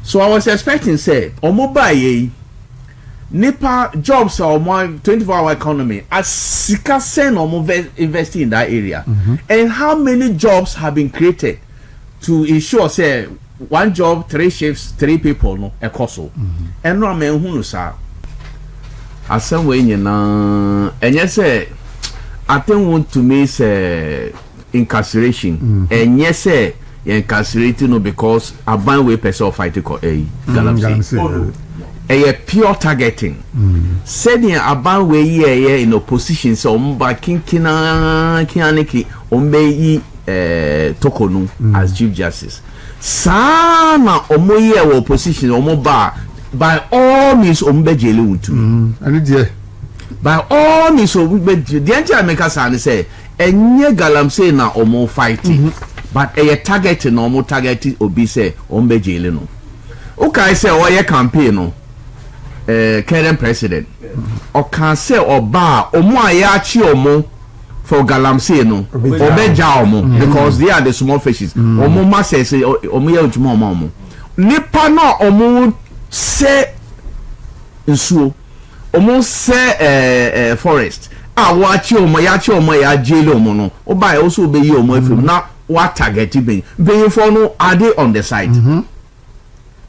So I was expecting say omo buy nipa jobs or more 24-hour economy as sika sen omo investing in that area. And how many jobs have been created to ensure say one job, 3 shifts, 3 people no ekoso. And no man hunu sa asem we nyina enye say I think want to me say incarceration enye say incarcerating no because aban we person fight ko galamsey a pure targeting said in aban we ye in opposition so ba kinkina kianiki ombe tokonu as chief justice sana omoye opposition omo ba by all means ombe jele untu and there by all means the entire maker say enye galamsey na omo fighting but a target no omo target obi say ombe jele no okay say oye campaign no current president o can say oba omo ayachi omo for galamsey no obeja omo because they are the small fishes omo ma say omo ya ojuma omo nipa na omo say nsuo omo say forest wachi omo yachi omo ya jele omo no oba e also be yi omo afim na what target be for no are they on the side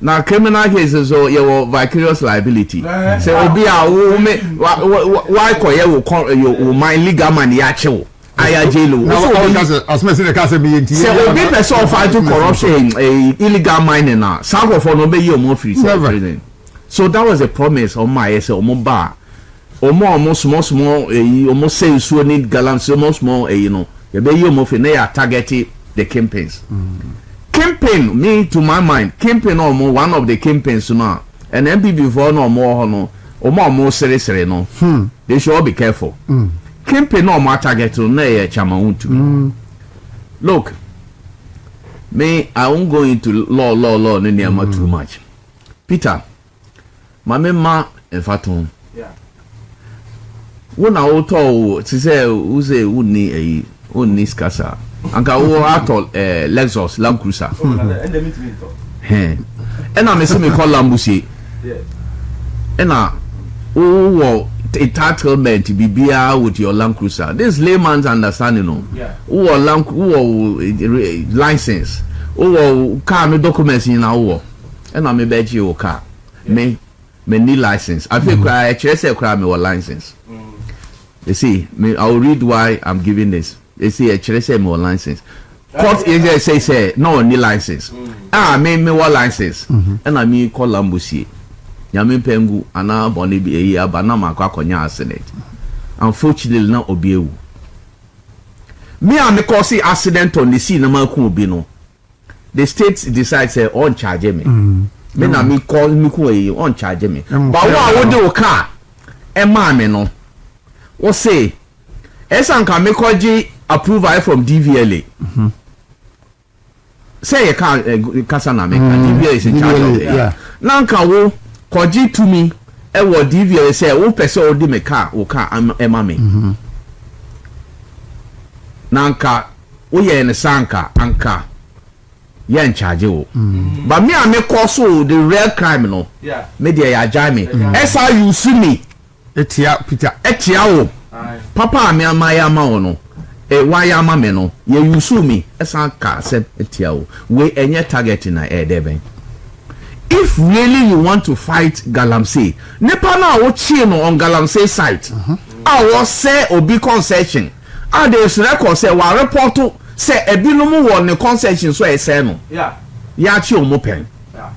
now criminal cases so your vicarious liability say obi a wo me why ko ye wo my legal man ya chew aya jelo so as me say the case be enti say obi person fight corruption illegal mining na some of no be you more free so that was a promise on my say omo ba omo small omo say so need galamsey small you know you be you more free na ya target the campaigns campaign me to my mind campaign no more one of the campaigns now and NPP before no more no more serious no they should all be careful campaign no more target na e chama untu look me I won't go into law no near too much Peter ma in fact when I will tell to say who say wouldn't skasa anka wo atol Lexus Land Cruiser and I say me call Lambusi and wo entitlement bibia with your Land Cruiser this layman's understanding no wo land license wo car no documents in na and I me beji your car me need license I feel cry say cry me license you see me I will read why I'm giving this. They say a say more license. Court agent say no need license. Me what license. And I mean call Lambusi. Yami pengu ana boni bi eyi abana makwa konya accident. Unfortunately na obiewu. Me am cause accident on the scene na maku obi no. The state decides say on charge me. Me na me call me ku eyi on charge me. But wo de o car e ma me no. Wo say esan ka me koji approval from DVLA. Say you can't Kasana make DVLA is in charge of it. Nanka wo koji to me e wo DVLA say wo person odi me car wo car ema me. Nanka wo ye ne sanka anka ye in charge wo. But me am call so the real crime no. Me dey ya jai me. Esa you see me. Etia Peter. Etia wo. Papa me amaya ma no. Why am I no? You sue me. Esan ka se etiawo. We enye target na deben. If really you want to fight galamsey, nepa na wo chie no on galamsey site. I was say obi concession. There's record say wa report to say ebinom wo ne concession so e say no. Yeah. Ya chi omo pen. Yeah.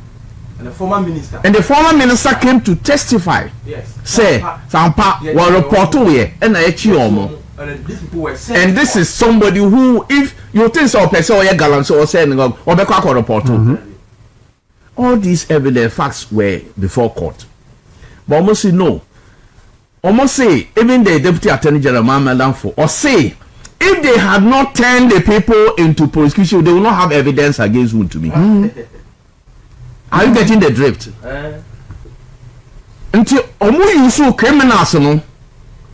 And the former minister came to testify. Yes. Say Sampa wa report to we e na e chi omo. And this is somebody who, if you think so, person or galamsey or saying or be kwa report all these evidence facts were before court. But almost say no. Almost say even the deputy attorney general Mahama for or say if they had not turned the people into prosecution, they will not have evidence against who to me. Are you getting the drift? Until omu use criminals no.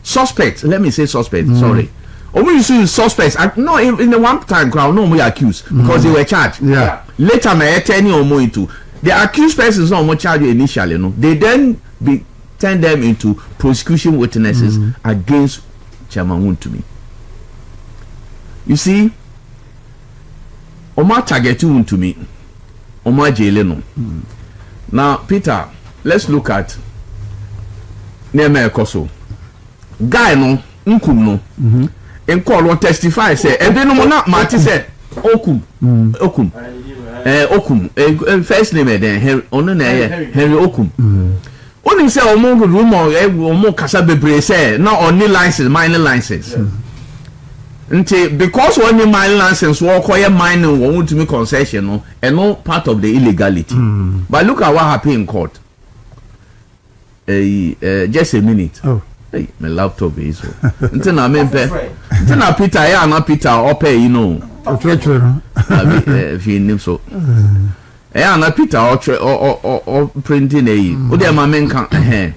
Suspect, let me say suspect, sorry. We used to use suspects. No, in the one time crowd, no, we accused because they were charged. Yeah. Later, my attorney or more into The accused persons on charge initially, no, they then turn them into prosecution witnesses against Chairman Wontumi. You see, Oma target Wontumi, Oma jaileno. Now, Peter, let's look at Neme Koso. Guy no, nkum no. In call what testify say, ebe no na mati say okum. Okum. First name then Henry ono na Henry Okum. Oni say omo rumor omo kasa bebre say na oni license, mining license. Nti because only mining license wo koye mining won to me concession no and no part of the illegality. But look at what happened in court. Just a minute. Oh. Hey, my laptop is so. Until now, until now, Peter, yeah, not Peter, or pay, you know. If you knew so. Yeah, not Peter, or printing a. Oh, dear, my men can't. And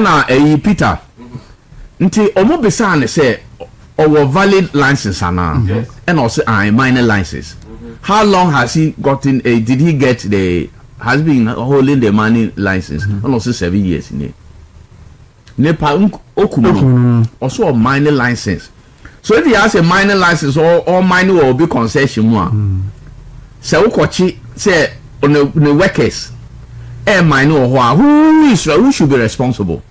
now, Peter. Until almost beside say, or valid license, and also I minor license. How long has he gotten did he get the has been holding the mining license? Also 7 years in it. Nepal Okumu also a mining license. So if he has a mining license or mining will be concession one. So Kochi say on the workers mine or who should be responsible?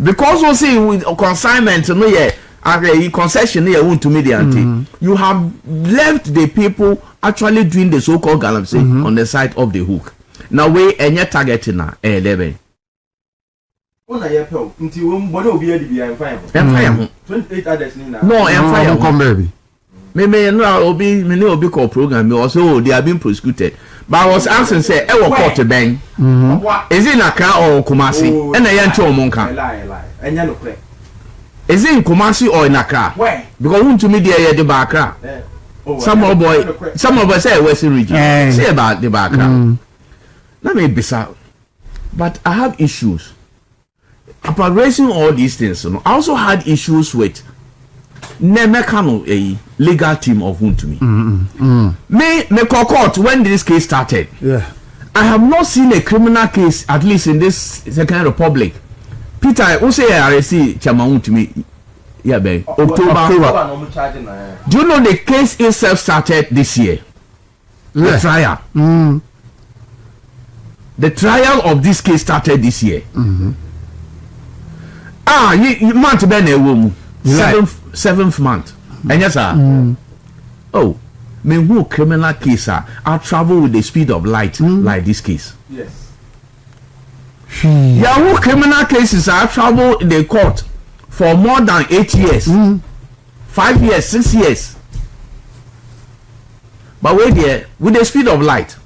Because we see with consignment no yeah a concession here want to mediate. You have left the people actually doing the so-called galamsey on the side of the hook. Now we any targeting na 11. Una ye pel nti wo mbode obi adi bia enfan ho. Enfan ho. 28 others ni na. No, enfan ho. Come baby. Me no obi call program me also they are being prosecuted. But I was asking say e wo court ben. Is it Accra or Kumasi? And I yancho omonka. Lie. Enya no kre. Is it in Kumasi or in Accra? Where? Because who to me there the Accra. Some boy say Western region. Say about the Accra. Let me be sad. But I have issues. Upon raising all these things, I also had issues with Nemekano, a legal team of Wontumi. Me court when this case started. Yeah. I have not seen a criminal case, at least in this Second Republic. Peter, who say I see Chairman Wontumi? Yeah, ben. October. Do you know the case itself started this year? The trial. The trial of this case started this year. You month ben a woman. Seventh month. And yes, sir. Oh, me who criminal case I travel with the speed of light like this case. Yes. Yeah, who criminal cases I travel in the court for more than 8 years, 5 years, 6 years. But wait there with the speed of light.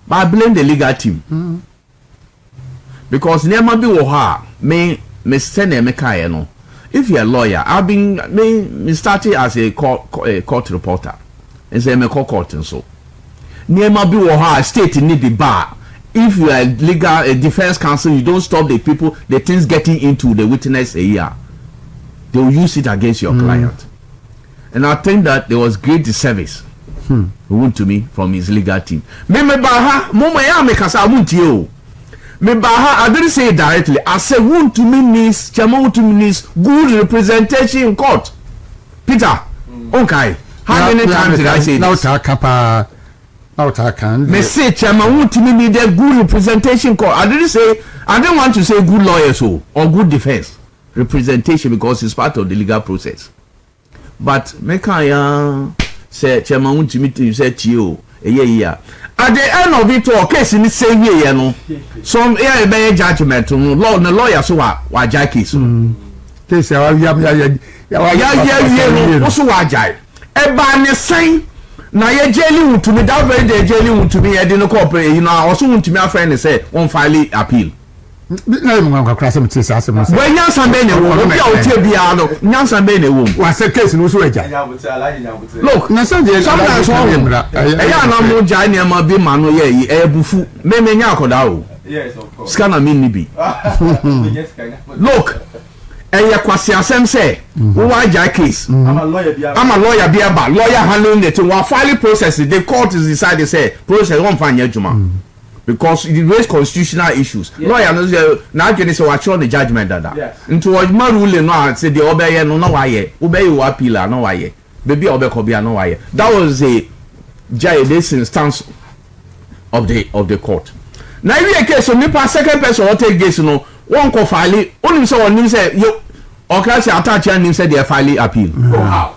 But I blame the legal team. Because never be woha me send a no. If you're a lawyer, I've been me started as a court reporter. And say me court and so. Never be woha state need the bar. If you are legal a defense counsel, you don't stop the people, the things getting into the witness a year. They will use it against your client. And I think that there was great disservice. Wontumi from his legal team. Me baha mama ya me kasa wunti o. Me baha I didn't say it directly. I said Wontumi needs Chairman Wontumi needs good representation in court. Peter, okay. How many times did I say this? Me say Chairman Wontumi need a good representation in court. I didn't want to say good lawyers or good defense representation because it's part of the legal process. But me can say Chairman Wontumi you say Chio yeah. At the end of it all case in the same year you know some be judgment no lawyer so wa jai case case ya so wa jai e ba ne sen na ye jeli Wontumi that very day jeli Wontumi e dey no cooperate you know also Wontumi afriend say one file appeal na mu nka kra sem tse sa sem no when nyansa be ne wo bia o tie bia no nyansa be ne wo wa se case no so eja look na so je sometimes ya na mo ja ne ma bi ma no ye e bufu me nya akoda o yes of course scanner me ni bi look ɛyɛ kwasi asɛm sɛ wọ́n agya case I'm a lawyer bi ama lawyer bi aba lawyer handling the thing wọ́n filing process the court is decided say process wọ́n fa nyɛ juma because it raise constitutional issues lawyer no sɛ n'adwene sɛ wakyerɛ the judgement dada nti wɔn ma ruling no a sɛ deɛ ɔbɛyɛ no na wayɛ ɔbɛyɛ wɔ appeal a na wayɛ beebi a ɔbɛkɔ bi a na wayɛ that was this instance of the court na ewie case so nipa second person ɔtake case no wɔn kɔ file onim sɛ wɔn nim sɛ yo ɔkra sɛ attach and nim sɛ deɛ file appeal. How?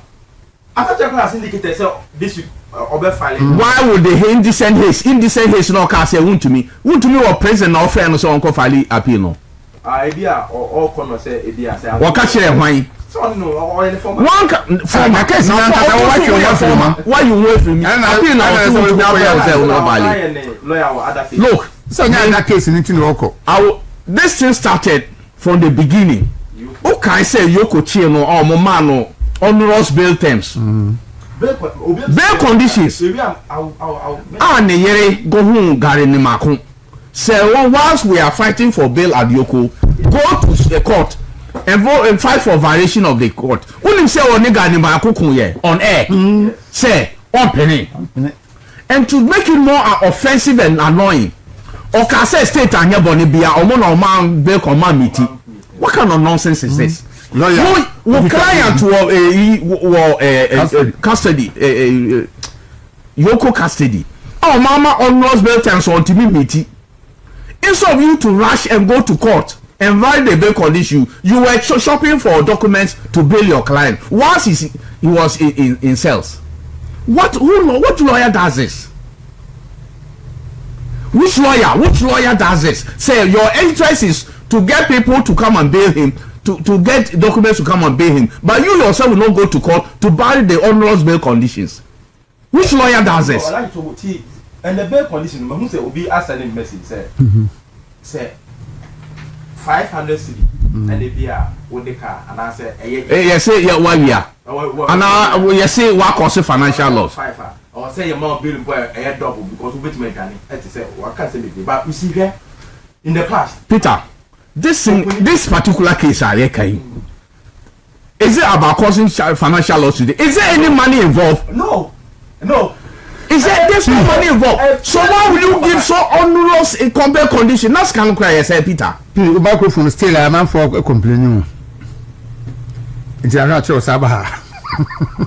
Attach has indicated say this obe file. Why would the indecent haste no ɔka sɛ wuntumi wɔ prison na ɔfrɛ no sɛ ɔnkɔ file appeal no. Ebi a ɔkɔ no sɛ ebi a sɛ. Wɔka kyerɛ hwan. So no ɔyɛ ne former. One former case na nkata wɔatwe wɔn former. Why you wait for me? Appeal na ɔtumi wɔ sɛ ɔno file. Look. So now that case in Oko. This thing started from the beginning. Okay, say Yoko Chino or Momano onerous bail terms. Bail conditions. Ne yere go home Gary Nimako. Say once we are fighting for bail at Yoko, go to the court and vote and fight for violation of the court. When say Oniga Nimako on air, say one penny. And to make it more offensive and annoying. Oka say state anya boni bia omo na man bail command meeting. What kind of nonsense is this? Lawyer, wo client custody Yoko custody. Oh mama onerous bail terms on TV meeting. Instead of you to rush and go to court and write the bail condition, you were shopping for documents to bail your client. Once he was in cells. What lawyer does this? Which lawyer does this? Say your interest is to get people to come and bail him, to get documents to come and bail him, but you yourself will not go to court to buy the onerous bail conditions. Which lawyer does this? And the bail condition, who say will be sending message say 500 cedi and they be with the car and I say yes say yeah why we are and you say what cause financial loss. Or say your mom bill boy a double because we make money. Say what can say but you see here in the past. Peter, this particular case are is it about causing financial loss today? Is there any money involved? No. There's no money involved. So why will you give so onerous a compare condition? That's kind of cry, say Peter. The microphone still a man for complaining. It's a natural Sabaha.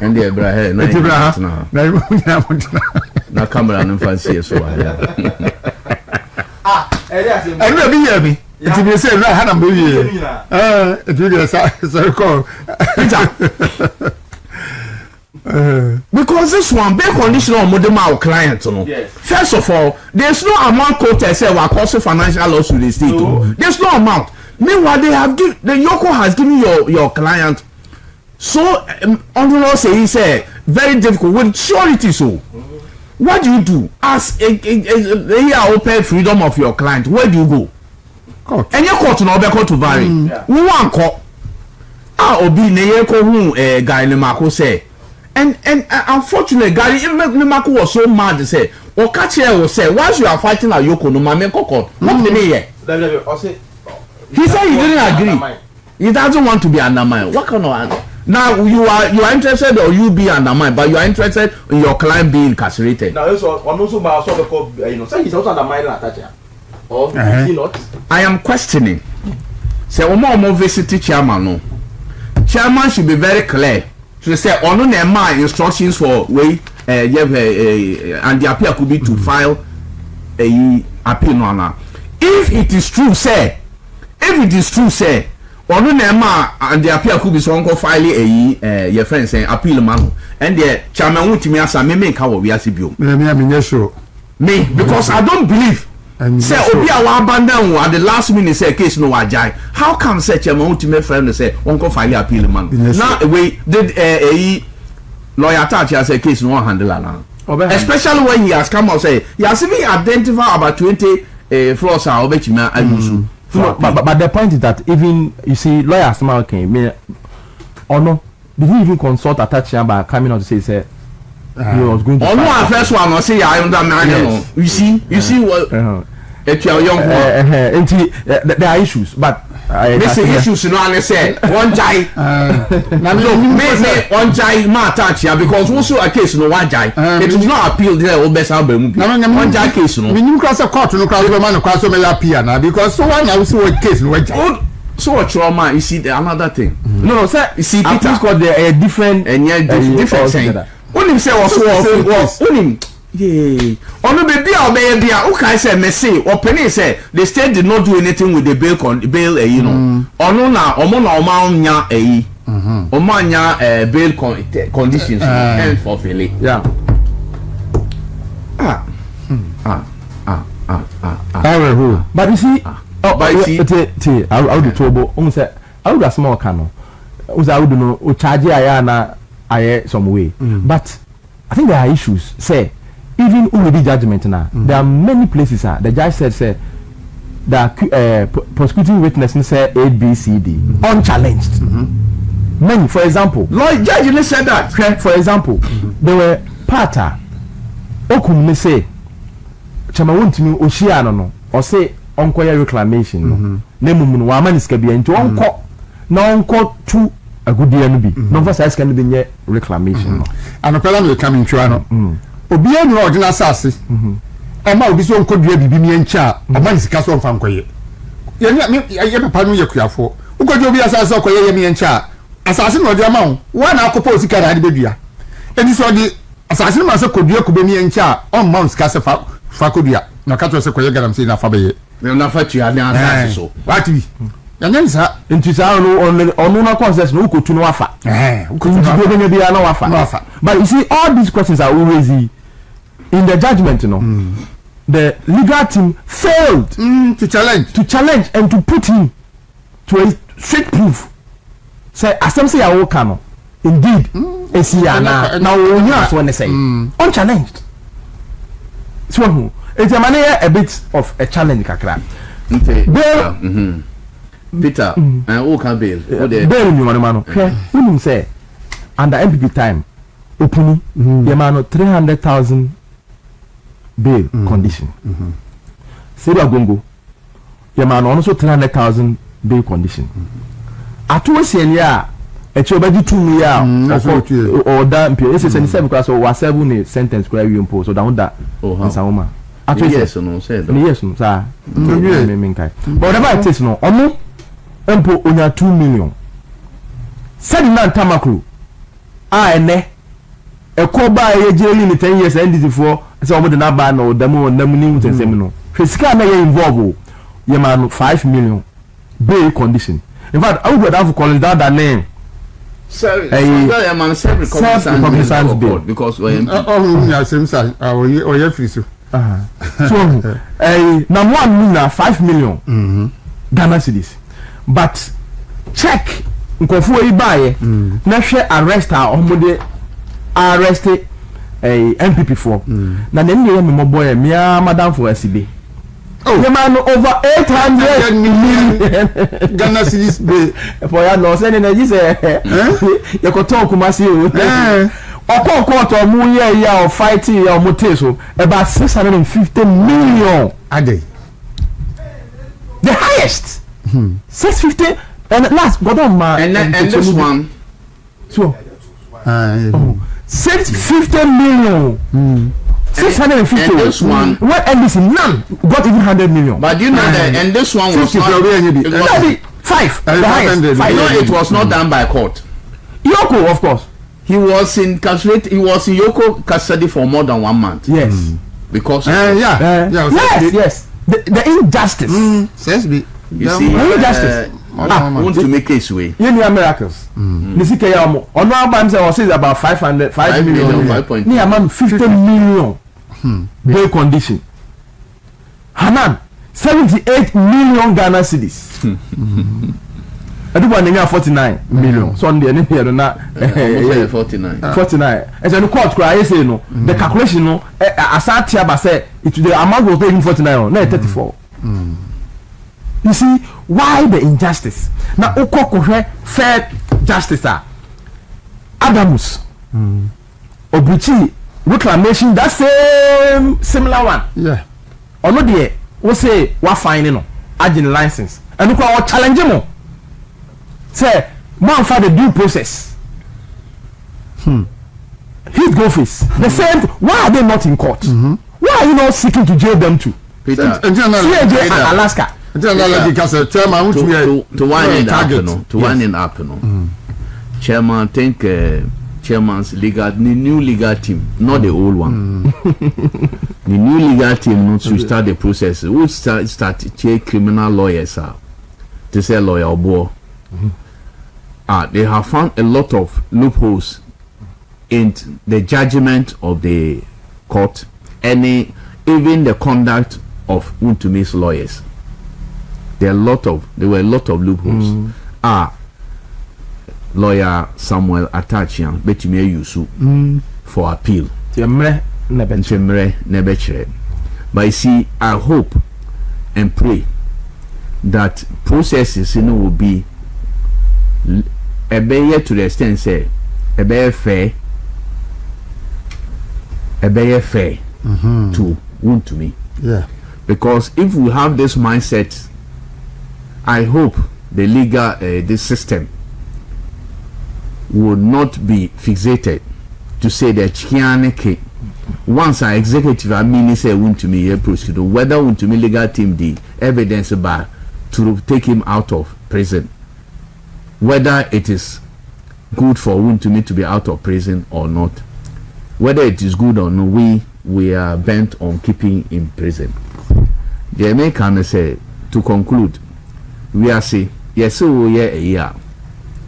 And the Abraham, na camera no fancy so I will be here me. It will say no had am it will so call because this one bail condition on model client no. First of all, there's no amount quoted say what cause financial loss to the state. There's no amount. Meanwhile, the Yoko has given your client so onerous say he say very difficult with surety. So what do you do as a open freedom of your client? Where do you go? Court. And your court no be court to vary. We want court. Obi ne ye ko hu guy ne mako say and unfortunately Gary Nimako was so mad to say or catch here will say once you are fighting at Yoko no mame court what the here he said he didn't agree. He doesn't want to be undermined. What kind of now you are interested or you be undermined, but you are interested in your client being incarcerated. Now also by so he's also undermining attacher. Or is he not? I am questioning. Say omo visit chairman no. Chairman should be very clear. Should say ono na ma instructions for way and the appeal could be to file a appeal no. If it is true say ono na ma and the appeal could be so onko file your friend saying appeal man and the chairman wutimi asa me nka wo wi ase bio me because I don't believe say obi a wa abandon at the last minute say case no wajai how come say chairman wutimi friend say onko file appeal man now we did lawyer attach as a case no handle now especially when he has come out say he has even identified about 20 flaws are obetimi alusu. But the point is that even you see lawyers now came or no did he even consult Atachi by coming out to say he was going to first one or say I understand you see what if you are young there are issues but Missing issues no ane say one jai na me one jai ma attach ya because also a case no one jai it is not appeal there o best album one jai case no me new class court no class be man class so me appeal na because so one now see what case no one jai so what trauma you see another thing no sir you see Peter got the different and different thing only say was only yeah. Ono baby a okay say me say open say the state did not do anything with the bail you know. Ono na omo nya omo anya bail conditions and for Philly. Yeah. But you see but you see I would trouble say I would a small cano. I would know o charge aya na aye some way. But I think there are issues say even already judgment now, there are many places. The judge said, that prosecuting witness say A, B, C, D, unchallenged. Many, for example, Lord Judge, you said that. For example, there were Pata, Okum say, Chamawuntimi Oshiano no, or say Onkoya reclamation. Nemumun Wamanis can be into Onko, no Onko to a good DNB. No for size can be near reclamation. And a problem will come in Chuano. Obi enu ordinary asase ama obi so nkodua bibi mi encha ama nisika so mfa nkoye ye papa no ye kuafo ukodua obi asase okoye ye mi encha asase no dia ma wo na akopa osika na ade bedua eni so di asase no ma se kodua ko be mi encha on ma osika se fa kodua na ka to se koye garam se na fa be ye na fa tua na asase so what bi yanya nsa into sa no na concess no ukotu no wafa ukotu no be na wafa but you see all these questions are always in the judgment, you know, the legal team failed to challenge and to put him to a straight proof. Say, as some say, I will come. Indeed, now we have to say unchallenged. So, it's a bit of a challenge, Kakra. Peter, who can bail? Bail, you man. Who say under NPP time, opening the man 300,000. Bail condition. Seri Agongo, your man also 300,000 bail condition. At 2 years, a chobadi 2 years or that period. This is 7 class or 7 sentence where you impose or down that. Oh, Sauma. At 2 years, no, said yes, sir. But whatever it is, no, Omo Empo Unya 2 million. Said man Tamakru. A Koba in 10 years NDC for. So I'm the number no demo news and seminal. Fiscal may involve your man 5 million bail condition. In fact, I would have called that name. Sir, I man self-recognizance bail because oh, free so. So, now 1 million 5 million Ghana cedis. But check Nkofu Ibaye, Nashe arrest our arrested. NPP for na dem dey me boy me madam for SB the man over 800 million Ghana cedis be for ya no say na ji say you go talk Kumasi o okon mu ye ya o fighting ya o moteso about 650 million a day the highest 650 and last god on ma and this one so 650 million. 650. And this one. What NDC none got even 100 million. But you know that, and this one was not. It was 5. The highest. 5. No, it was not done by court. Yoko, of course. He was in Yoko custody for more than 1 month. Yes. Because. Yes. The injustice. You see, injustice. Want to make case way. You need miracles. Nisike ya mo. On one time say was about 5 million. 5.2. Ni amount 50 million. Bail condition. Hanan 78 million Ghana cedis. Everyone name 49 million. Sunday any here na 49. 49. And so the court cry say no. The calculation no asati aba say it the amount was paying 49 no 34. You see why the injustice? Now ukoko fair justice Adamus Obuchi reclamation that same similar one. Yeah. Ono de we say what fine no agent license and you can challenge him. Say, man, for the due process. Heat go face. The same. Why are they not in court? Why are you not seeking to jail them too? Peter, CAJ and Alaska. to wind it up, Chairman, I think chairman's legal, the new legal team, not the old one. The new legal team not to start the process. We start check criminal lawyers to say lawyer boy. They have found a lot of loopholes in the judgment of the court, even the conduct of Untumi's lawyers. There were a lot of loopholes. Lawyer Samuel Atachian betumi use for appeal. But you see, I hope and pray that processes will be a better to the extent say a better fair to Untumi. Yeah. Because if we have this mindset, I hope the legal this system would not be fixated to say that Chianeke once our executive mean say Untumi prosecute whether Untumi legal team the evidence bar to take him out of prison, whether it is good for Untumi to be out of prison or not, whether it is good or not, we are bent on keeping in prison. The American say to conclude, we are say yes, we are a year,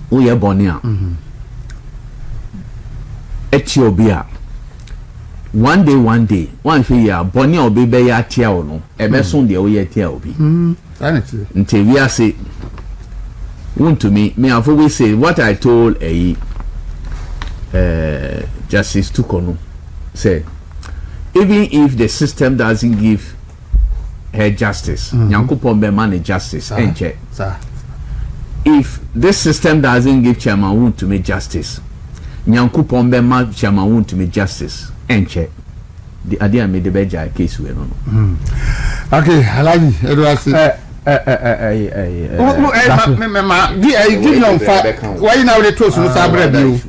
we are Bonia. Ethiopia. One day, one year, Bonnie or baby ya tia or no, a person the oye tia obi. Until we are say, Untumi, me have always say what I told a Justice Tukono, say, even if the system doesn't give her justice, Yankupon be man justice, and check. If this system doesn't give Chairman Untumi justice, Nyankopon be ma Chairman to me justice enche the idea made the beja case we no. Okay, Alaji Edward give you why now the toast no sabre bi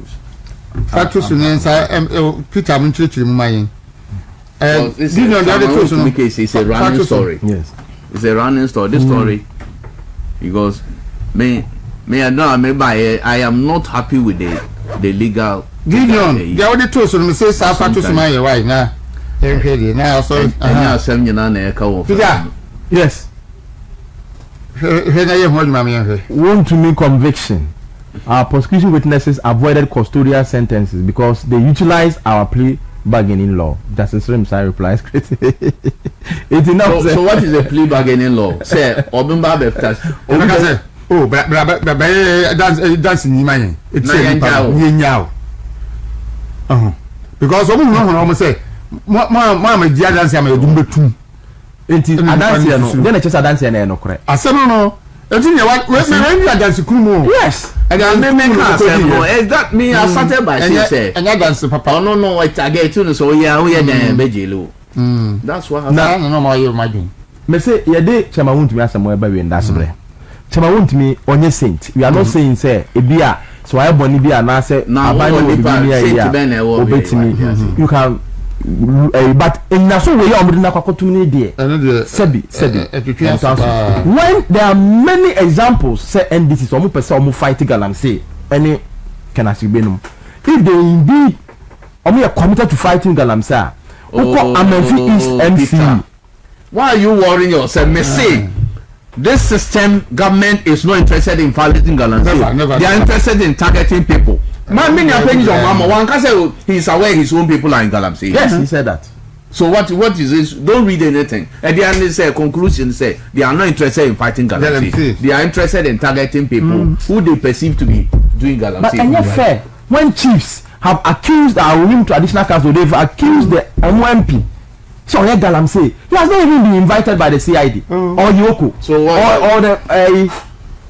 fatu so nsa Peter Munchiri mu mayin give you the toast no case is a running story. Yes, it's a running story. This story because me I know I am not happy with the legal Gideon, the only two so me say sa fatu so my why na ehwede na so asem nyina na eka wo yes na ye ho ma me ehwe Untumi conviction. Our prosecution witnesses avoided custodial sentences because they utilized our plea bargaining law. Justice Remsai replies. So what is the plea bargaining law? Say obimba beftas oh, dance ni man. It's nyao. Because someone say, "Mama, dear dance, I'm a dumbetum." Enti dance no. Then I just dance na no correct. Asem no. Enti you what? We dance kumo. Yes. And I make no. Is that me? I started by saying, "And dance, Papa." Oh no, I target you. So yeah, we are there, Bejelo. That's what happened. No, you imagine. Me say, "You dey Chairman Untumi asem we be that's bre." Chairman Untumi onye saint. We are not saying say ebia so I boni bia na say abanyo obi you can but in na so we omri na kwakotumi dey sebi when there are many examples say NDC so mo pese o mo fight galamsey any kenasibenum if they indeed omo committed to fighting galamsey uko Amenfi East MC. Why are you worrying yourself? Me say this system government is not interested in fighting galamsey. They are interested in targeting people. Man, many are paying your mama. One can say he's aware his own people are in galamsey. Yes, he said that. So what is this? Don't read anything. At the end, say conclusion say they are not interested in fighting galamsey. They are interested in targeting people who they perceive to be doing galamsey. But and yet fair when chiefs have accused our women traditional council, they've accused the MMP. So yeah, galamsey. He has not even been invited by the CID or Yoko. So or the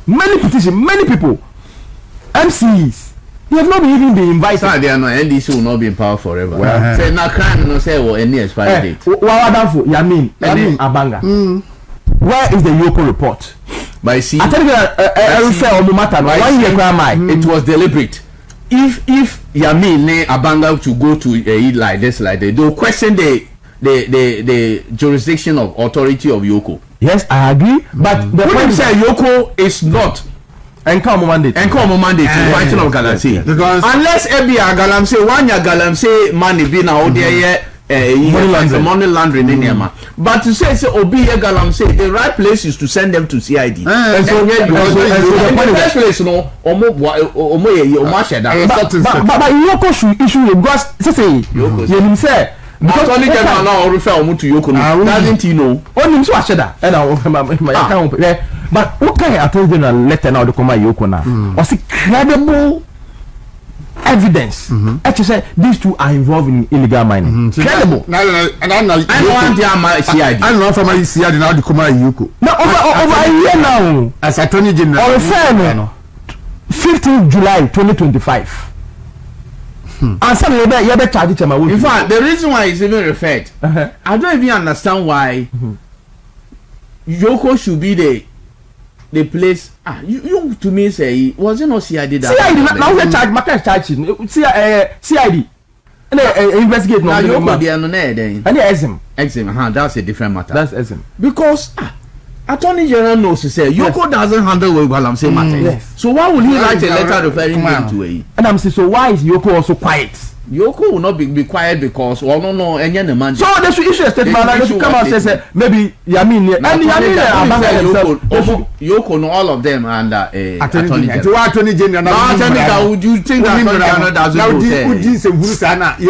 many petitions, many people, MCs. They have not even been invited. So they are not. NDC will not be in power forever. Say na crime no say what any expiry date. Yamin Abanga. Where is the Yoko report? But you see, I tell you every fair or matter. Why you grandma? it was deliberate. If Yamin ne Abanga to go to like this, they will question the jurisdiction of authority of Yoko. Yes, I agree. But the point say Yoko is not Encounter mandate to fighting of Galamsey. Because unless Ebia Galamsey, one ya Galamsey money be now there. Money laundering in Yama. But to say Obi Galamsey, the right place is to send them to CID. And so the first place no but Yoko should issue because say you say because only general now refer to Yoko doesn't he know only so asheda and but what kind of attorney general letter now to come Yoko now or see credible evidence actually say these two are involved in illegal mining credible I want their CID I know from my CID now to come Yoko now over a year now as attorney general or fair 15th July 2025 and some you better charge it. In fact, the reason why it's even referred, I don't even understand why Yoko should be the place. You to me say was it not CID that? CID now we charge market charging. CID. And investigate now Yoko they are not there then. And exim. That's a different matter. That's exim. Because Attorney General knows to say Yoko doesn't handle with Galamsey matter. Yes. So why would he write a letter referring him to a? And I'm saying, so why is Yoko also quiet? Yoko will not be quiet because no any man. So they should issue a statement and they should come out and say maybe Yamin Yoko know all of them under attorney general. Now would you think that attorney general doesn't know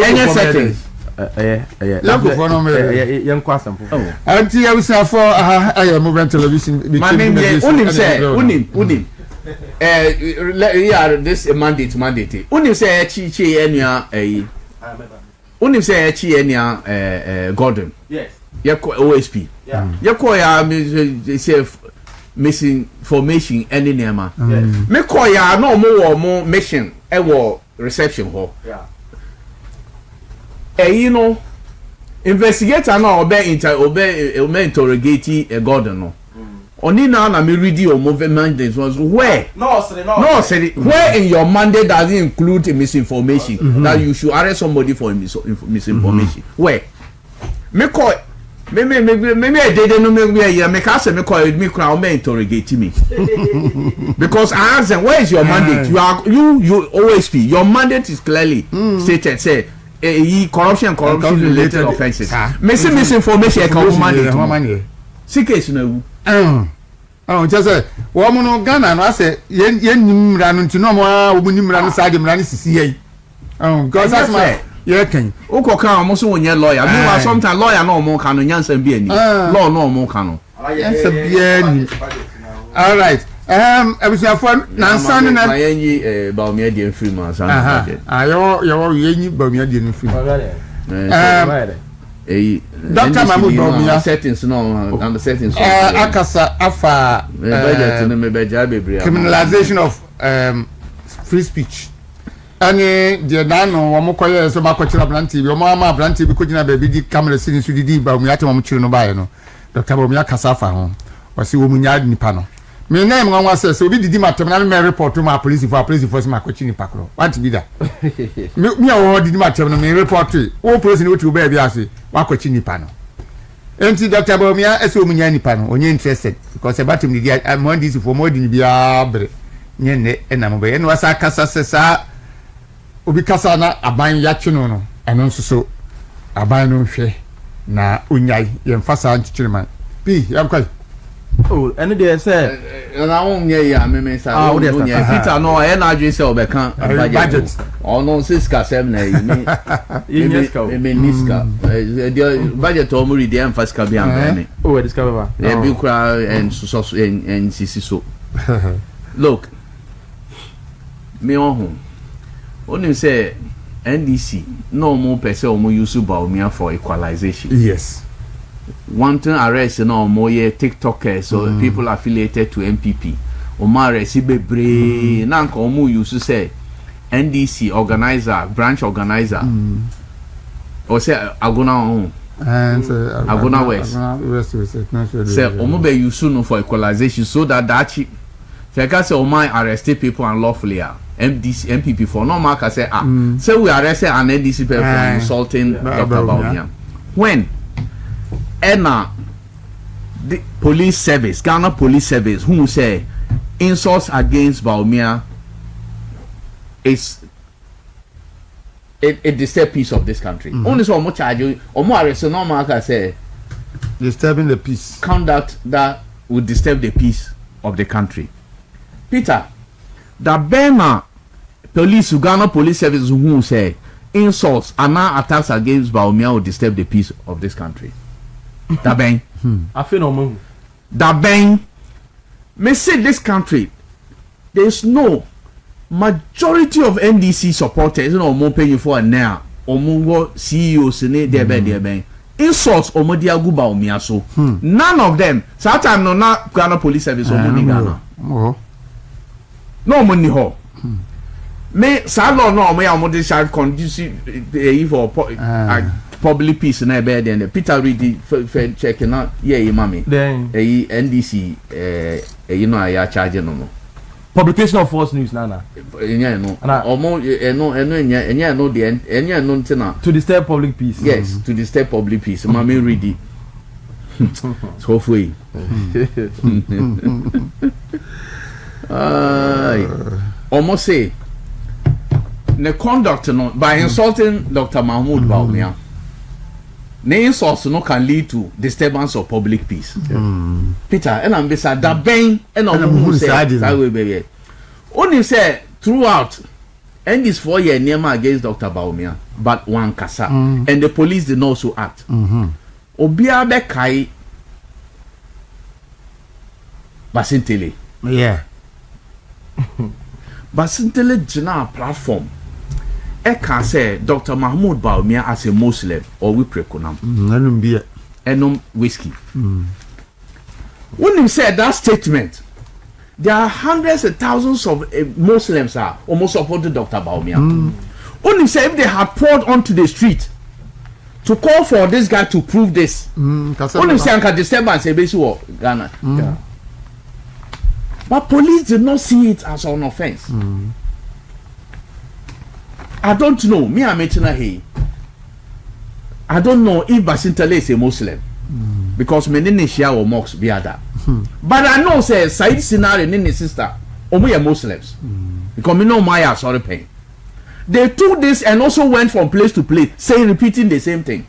any settings? Young Quasampo. Auntie, I was for I am moving television. My name is Unim. This mandate. Unim say Chi Enya Unim say Chi Enya Gordon. Yes. OSP. Yeah. Yakoya say missing formation any nema. Yes. Me koya no more mission reception hall. Yeah. You know, investigator now obey interrogate Gordon no. Only now me read your movement was where? No, where in your mandate does it include misinformation that you should arrest somebody for misinformation? Where? Me call maybe I didn't know me cast me call me crown me interrogate me. Because I asked them, where is your mandate? You OSP, your mandate is clearly stated, say corruption related offenses. Misinformation can see case no. Just say woman no Ghana no say yen nimra no ntino mo omu nimra no sade mra no sisi yi. Because that's my can. Ukoka omo so wonye lawyer. Meanwhile sometimes lawyer no omo kan no nyansa bi ani. Law no omo kan no. Nyansa bi ani. All right. Ebusiafo na nsan na yenyi baomia de free man san. Yo yenyi baomia de free. Dr. Mahmoud Baumia settings no and the settings akasa afa budget no me beja bebre criminalization of free speech ani de dan no wo mokoye so makochira branti bi o ma branti bi kojina ba bi di camera sini su di Baumia te mo chiri no bae no Dr. Baumia kasa afa ho o si wo munya nipa no me na em nwa se obi didi matem na me report to my police for ma kochi nipa kro want be that me o didi matem no me report o police ni wo ti o ba bi ase wa kochi nipa no enti Dr. Baumia eso munya nipa no onye interested because about him di am this for more din bia bre nye ne na mo be no asa kasa sesa obi kasa na aban ya chino no eno nso so aban no hwe na onyai ye mfasa nchichiriman bi yam kwai. Oh, and they say, I won't hear me say, Peter, no, and I just say, budget. Oh, no, Siska 7, the budget to Muri, the emphasis can be on. Oh, I discover. And Big Crowd and Sissy so. Look, me on home. Only say NDC, no more person more use Baumia for equalization. Yes. Wanting arrest no more TikTokers so people affiliated to NPP. Omare Sibebre Nanka Omu used to say NDC organizer, branch organizer. Or say Agona and Agona West. Say omo be use no for equalization so that cheap. Say ka say o man arrested people unlawfully. NDC NPP for no mark say say we arrested an NDC person for insulting Dr. Bawumia. When the police service, Ghana Police Service, who say insults against Bawumia is it disturb peace of this country. Only so much charge you or more arrest no mark say disturbing the peace. Conduct that would disturb the peace of the country. Peter, the Burma police, Ghana Police Service, who say insults and now attacks against Bawumia will disturb the peace of this country. That bang. I feel no more. That bang. May say this country, there is no majority of NDC supporters, more paying for now, or more CEOs in it, there bang. Insults or Modiagu Bawumia so. None of them. Sometimes no not Ghana Police Service or money Ghana. No money ho. Me salo no me amode shall conducive for public peace na be there. Peter read checking out mami. Then NDC you know I charge no. Publication of false news nana. No. Omo no the no ntina to disturb public peace. Yes, to disturb public peace. Mami read it. So free. Almost say the conduct no by insulting Dr. Mahmoud Bawumia. The insults no can lead to disturbance of public peace. Peter, and I'm beside that bang and who say that way baby. Only say throughout and this 4 year Nema against Dr. Bawumia, but one kasa and the police did not so act. Obia be kai Basintele. Yeah. Basintele jina platform. I can say Dr. Mahmoud Bawumia as a Muslim or we preconam. Enum whiskey. When you said that statement, there are hundreds of thousands of Muslims are almost supported Dr. Bawumia. When you say if they had poured onto the street to call for this guy to prove this, when you say Anka disturbance basically Ghana. Yeah. But police did not see it as an offense. I don't know. Me, I'm here. I don't know if Basintele is a Muslim. Because many Nishia or mosques be that. But I know, say, Said Sinari and his sister, we are Muslims. Because me know Maya, sorry, pain. They took this and also went from place to place, saying, repeating the same thing.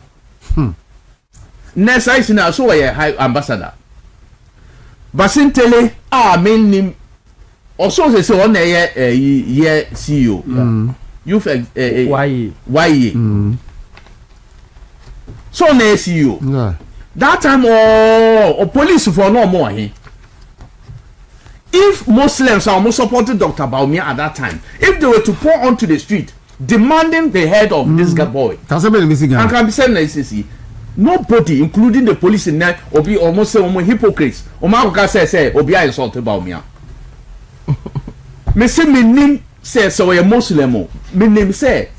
Next, I saw a high ambassador. Basintele, mean also they say on a year CEO. You've why? So na CEO. That time or police for no more here. If Muslims are almost supporting Dr. Bawumia at that time, if they were to pour onto the street demanding the head of this guy boy, and can be said NDC, nobody, including the police in there, will be almost say hypocrites. Omar say will be insulted Bawumia. Me say me name say so we Muslim. Me name say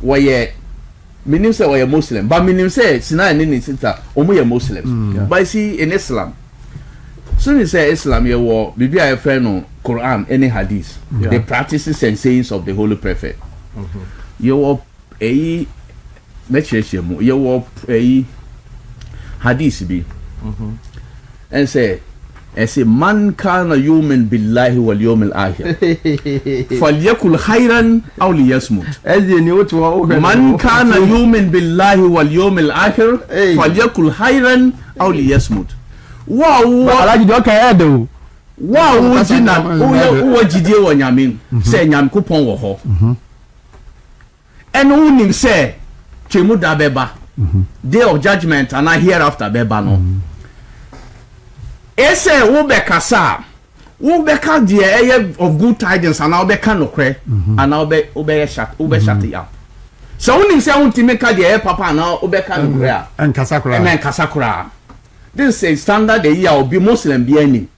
we Muslim. But me name say sina ni sister omo Muslims. But see in Islam, so you say Islam you war bibi a friend no Quran any hadith. The practices and sayings of the Holy Prophet. You war you war hadith bi. And say man kana yumin billahi wal yawmil akhir falyakul khairan aw liyasmut. Man kana yumin billahi wal yawmil akhir falyakul khairan aw liyasmut. Wow, alaji do kan edo. Wow, jina wo jidie wo nyame say nyam kopon wo ho. And unim say chemu da beba. Day of judgment and hereafter beba no. Ese wo bekasa wo beka de of good tidings and now beka no kre and now be shut up. So when you say ultimate de papa now beka no kre and kasakura. This is standard the year will be Muslim be any.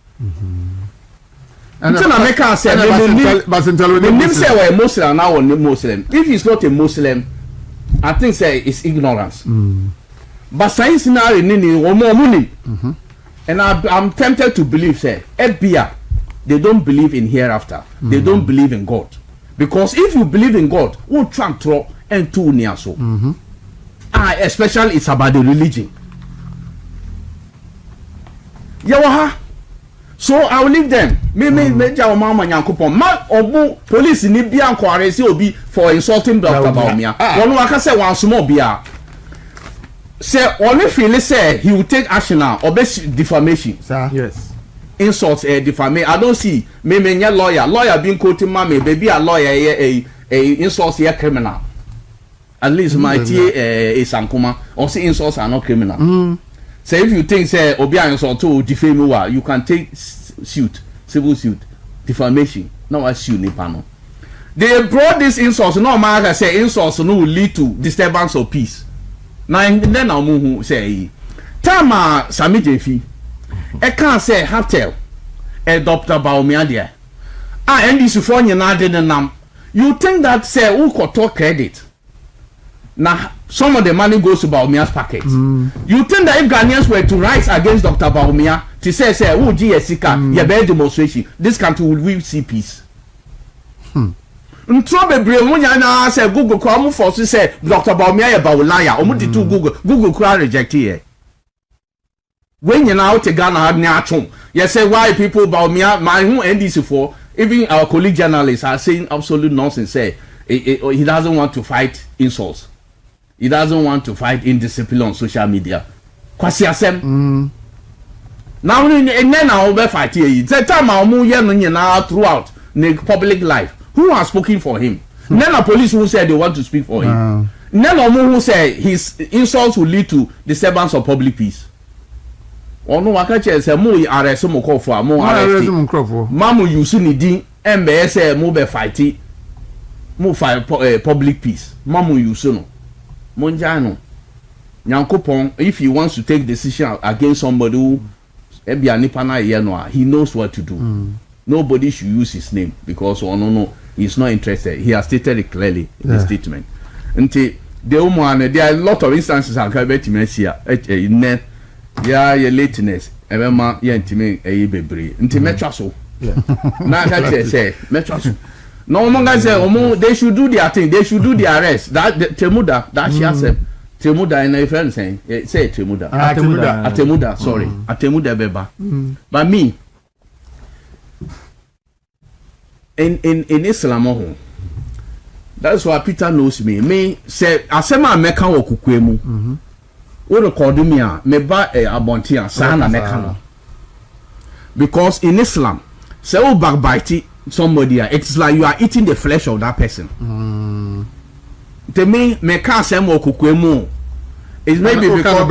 Until America say Muslim say we Muslim now or Muslim. If he's not a Muslim, I think say it's ignorance. but science now nini omomuni and I'm tempted to believe say FBI they don't believe in hereafter they don't believe in God because if you believe in God won't try and throw and two near so especially it's about the religion yawaha so I will leave them me ja o mama nyankopon ma obu police ni bia nkware se obi for insulting Dr. Bawumia wonu aka say wan sumo bia say only feel say he will take action now or defamation sir Yes. insult defamation I don't see me nya lawyer being quoting mama baby a lawyer a insult here criminal at least my tie sankuma or say insults are not criminal so if you think say obi insult to defame you you can take suit civil suit defamation no I sue ni panel they brought this insults no man say insults no will lead to disturbance of peace now then now who say tama Sami Jefi e can say hotel Dr. Bawumia there NDC for nyina de nam you think that say who could talk credit now some of the money goes to Bawumia's pocket. You think that if Ghanaians were to rise against Dr. Bawumia to say oh GSika yeah bear demonstration this country will we see peace ntro bebre mo nya na say Google ko am force say Dr. Bawumia ya bawulaya omo di to Google ko reject here when you now to Ghana have nya atwom you say why people Bawumia my who NDC for even our colleague journalists are saying absolute nonsense say he doesn't want to fight insults. He doesn't want to fight indiscipline on social media. Kwasi asem. Now now we fight here. The time omo ye no nyina throughout the public life. Who has spoken for him? None of police who said they want to speak for him. None of who say his insults will lead to disturbance of public peace. Ono waka che say mo arrest mo call for mo arrest. Mamu use ni din embe say mo be fight. Mo fight public peace. Mamu use no. Monjano Nyankopon if he wants to take decision against somebody who he knows what to do. Nobody should use his name because no he's not interested. He has stated it clearly in his statement. Until there are a lot of instances I can bet here your lateness emema ye ntime bebre nti metraso na ka say metraso no monga say they should do their thing, they should do the arrest that temuda that she has temuda in a friend saying say temuda atemuda sorry atemuda beba but me in Islam that's why Peter knows me say asema meka wo kukwemu we record me me ba abontia sana meka no because in Islam say o backbite somebody it's like you are eating the flesh of that person. To me can't say more kukwemu. It's maybe because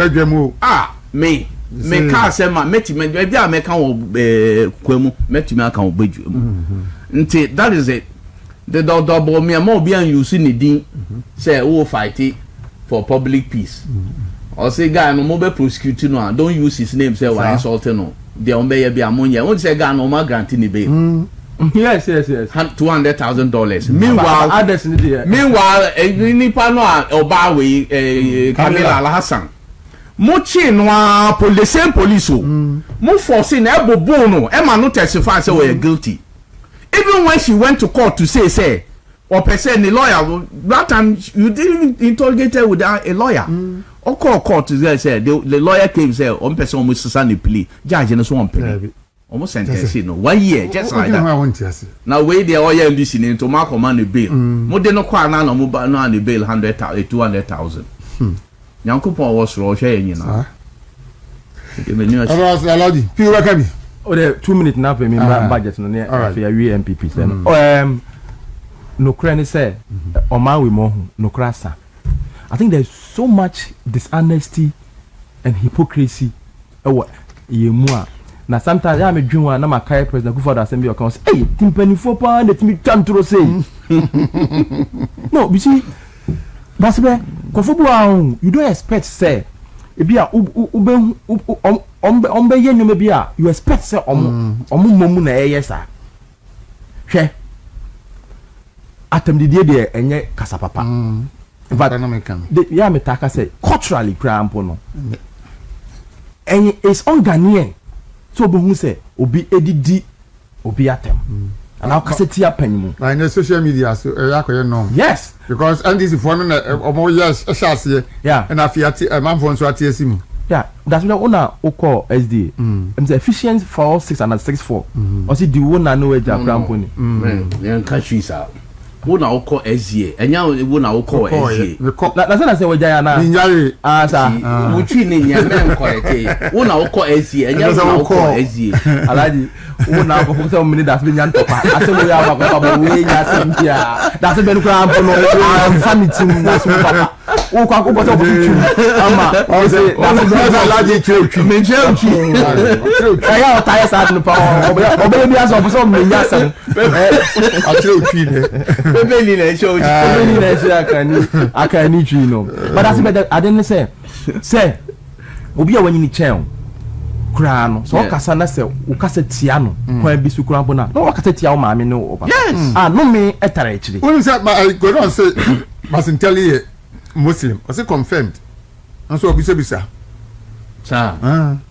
me can't say my maybe I make kukwemu me can obey. That is it. The double me more be using the din say oh fight it for public peace. Or say guy no more be prosecuting no don't use his name say why insulting no. The ombe be ammonia. Won't say guy no more granting the bail. Yes. $200,000. Meanwhile, nipa no obawe Kamila Alhassan. Mochi no police police o. Mo force na ebobo no e ma no testify say we are guilty. Even when she went to court to say or person the lawyer that time you didn't interrogate her with a lawyer. Or call court to say the lawyer came say on person almost sustain plea. Judge no so on plea. Almost sentence no 1 year just like that. Now where the oil NDC in to mark man the bail. Mo de no kwa na mo ba no an bail 200,000. Nyankopon was ro hwe yin na. Aladi, you welcome me. Oh, the 2 minutes now for me budget no near for your NPP say. No cranny say o man we mo no krasa. I think there's so much dishonesty and hypocrisy. Yemua. Na sometimes I am a dreamer na my carry president Kufuor assembly accounts. Hey, timpanifo pa let me tantro say. No, you see, Basibe, Kofubu you don't expect say ebia ombe ye nyome bia you expect say momu na yesa. Hwe. Atem didie de enye kasa papa. but yeah me taka say culturally cramp no and it's on Ghanaian so be who say obi edidi obi atem and how cassette ya penny I know social media so no yes because NDC for no yes yeah and afiati man for so atiesimu yeah that's why una call SD I'm say efficient 46 and 64 or see the one no way ja cramp ni yan catch you sir wo na wokɔ SGA enya wo na wokɔ SGA na say we jaya na nyare sa wo twi ne nya men correct wo na wokɔ SGA enya wo na wokɔ SGA alaji wo na ko fo say o mini das be nyan topa ase wo ya ba ko ba we nya sempia das be nukra ampo no famity na so papa wo kwa ko boto ko twi ama o say das be alaji twi me twi ya o tire sa no pa o be bi aso so me nya sem a twi ne Bebeli na show. Bebeli na show akani twi no. But that's better I didn't say obi a wanyi ni chen kura no. So kasa na say o kasa tia no. Kwan bi su kura bona. No kasa tia o maame no oba. Yes. No me etara echiri. When say I go don say must tell you Muslim. I say confirmed. And so bisa. Sa.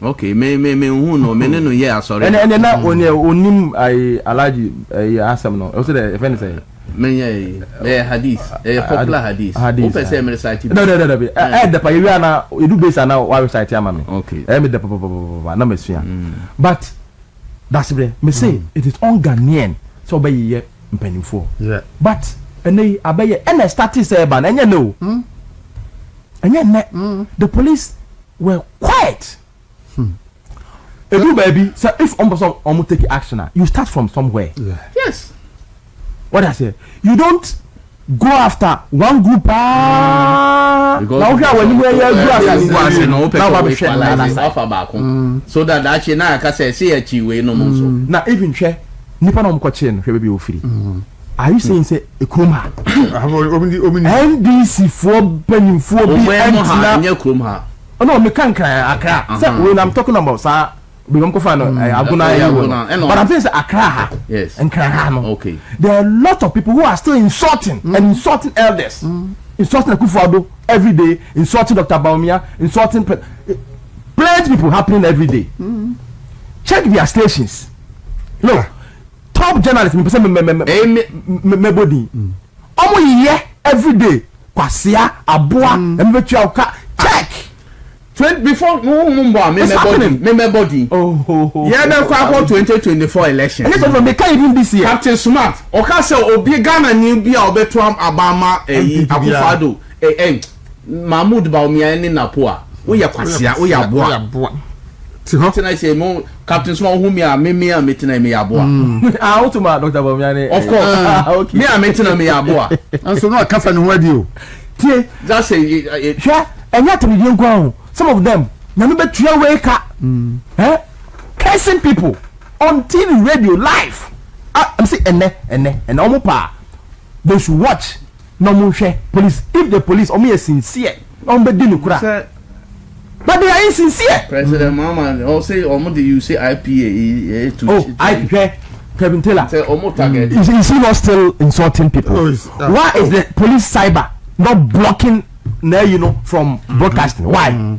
Okay, me hu no me no ye asori. And na onim ai alaji asam no. O say the friend say menye hadith popular hadith o pese me recite no the pa you na edu base na wa recite am me okay me the na me sua but that's it me say it is on Ghanaian so be ye mpanimfo yeah but ene abaye ene start say ba na enye no enye the police were quiet edu baby so if on take action you start from somewhere yes. What I say? You don't go after one group. Now when you so that actually now I say see we no more so. Now even share nipa no mkoche no hwe be ofiri. Are you saying say ekroma? NDC for penimfo bi anya krom ha. Oh no, me kan Accra. So when I'm talking about sir we go find Aguna, but I'm saying Accra. Yes. And Krahano. Okay. There are a lot of people who are still insulting and insulting elders. Insulting Akufo-Addo every day, insulting Dr. Baumia, insulting plenty people happening every day. Check their stations. Look, top journalists, me body. Omo ye every day. Kwasia, Abua, check. Before me body. Oh. Yeah, na kwa 2024 election. And so they can't even this year. Captain Smart. Oka say obi Ghana ni bia obeto Abama Akufo-Addo. Mahmoud Baumia ni Napoa. We ya kwasia, we ya boa. Tina say mo Captain Smart who me metina me ya boa. Ah, utuma Dr. Baumia ni. Of course. Okay. Me metina me ya boa. And so no kafa no radio. Tie, that's say sure. Enya to the go. Some of them, you bet you wake up, cursing people on TV, radio, live. I'm saying, and omopa, they should watch. No more police. If the police are sincere, but they are insincere. President Mahama also you say IPA to IPA. Kevin Taylor. Say almost target. Is he not still insulting people? Why is the police cyber not blocking? Now from broadcasting. Why?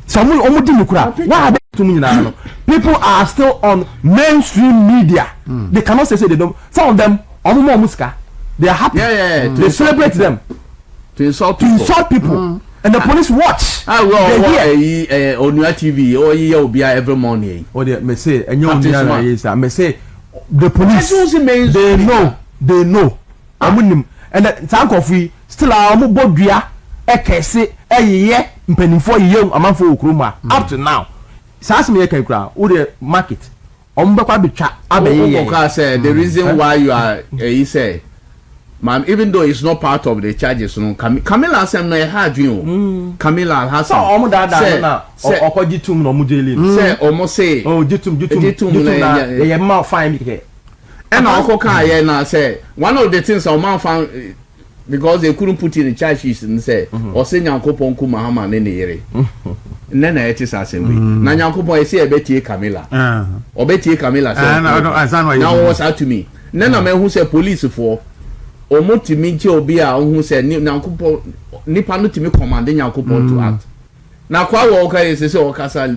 Someone why are they to me now? People are still on mainstream media. They cannot say they don't. Some of them they are happy. They celebrate them to insult people. And the police watch. On your TV or you be every morning. Or they may say and you may say the police they know. And the tank of we still are bodria ekese eyeye mpanimfo yeyem amanfo okroma up to now says me can kra wo the market ombekwa betwa abeye say the reason why you are he say man even though it's not part of the charges no Camilla say no hard you Camilla has so omo da na okojitum no mujeli say omo say jitum na ye ma fine ke and also can na say one of the things our man found because they couldn't put in the charges and say or say Nyankopon ku Mahama ne ne yere nna it is as we na Nyankopon say e betie Camilla or betie Camilla say now was out to me nna me who say police for omotimi nche obi a ohun se nyankopon nipa no timi command nyankopon to act na kwa wo ka say okasa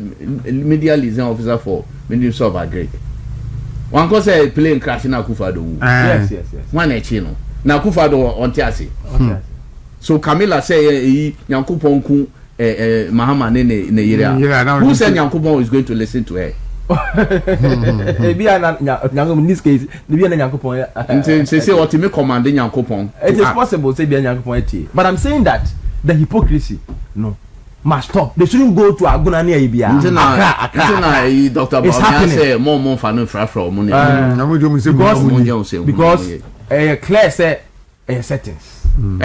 media liaison officer for Ministry of Agri wan ko say plane crash na Akufo-Addo wu yes wan e chi no na Akufo-Addo on tiase so Camilla say nyankopon ku Mahama ne yira who said nyankopon is going to listen to her Ebi ana in this case, ebi ana Nyankopon. Say what me command Nyankopon. It is possible say be Nyankopon eti. But I'm saying that the hypocrisy must stop. They shouldn't go to Aguna near Ibia. Dr. Bawumia say more fanu fra because Claire say settings.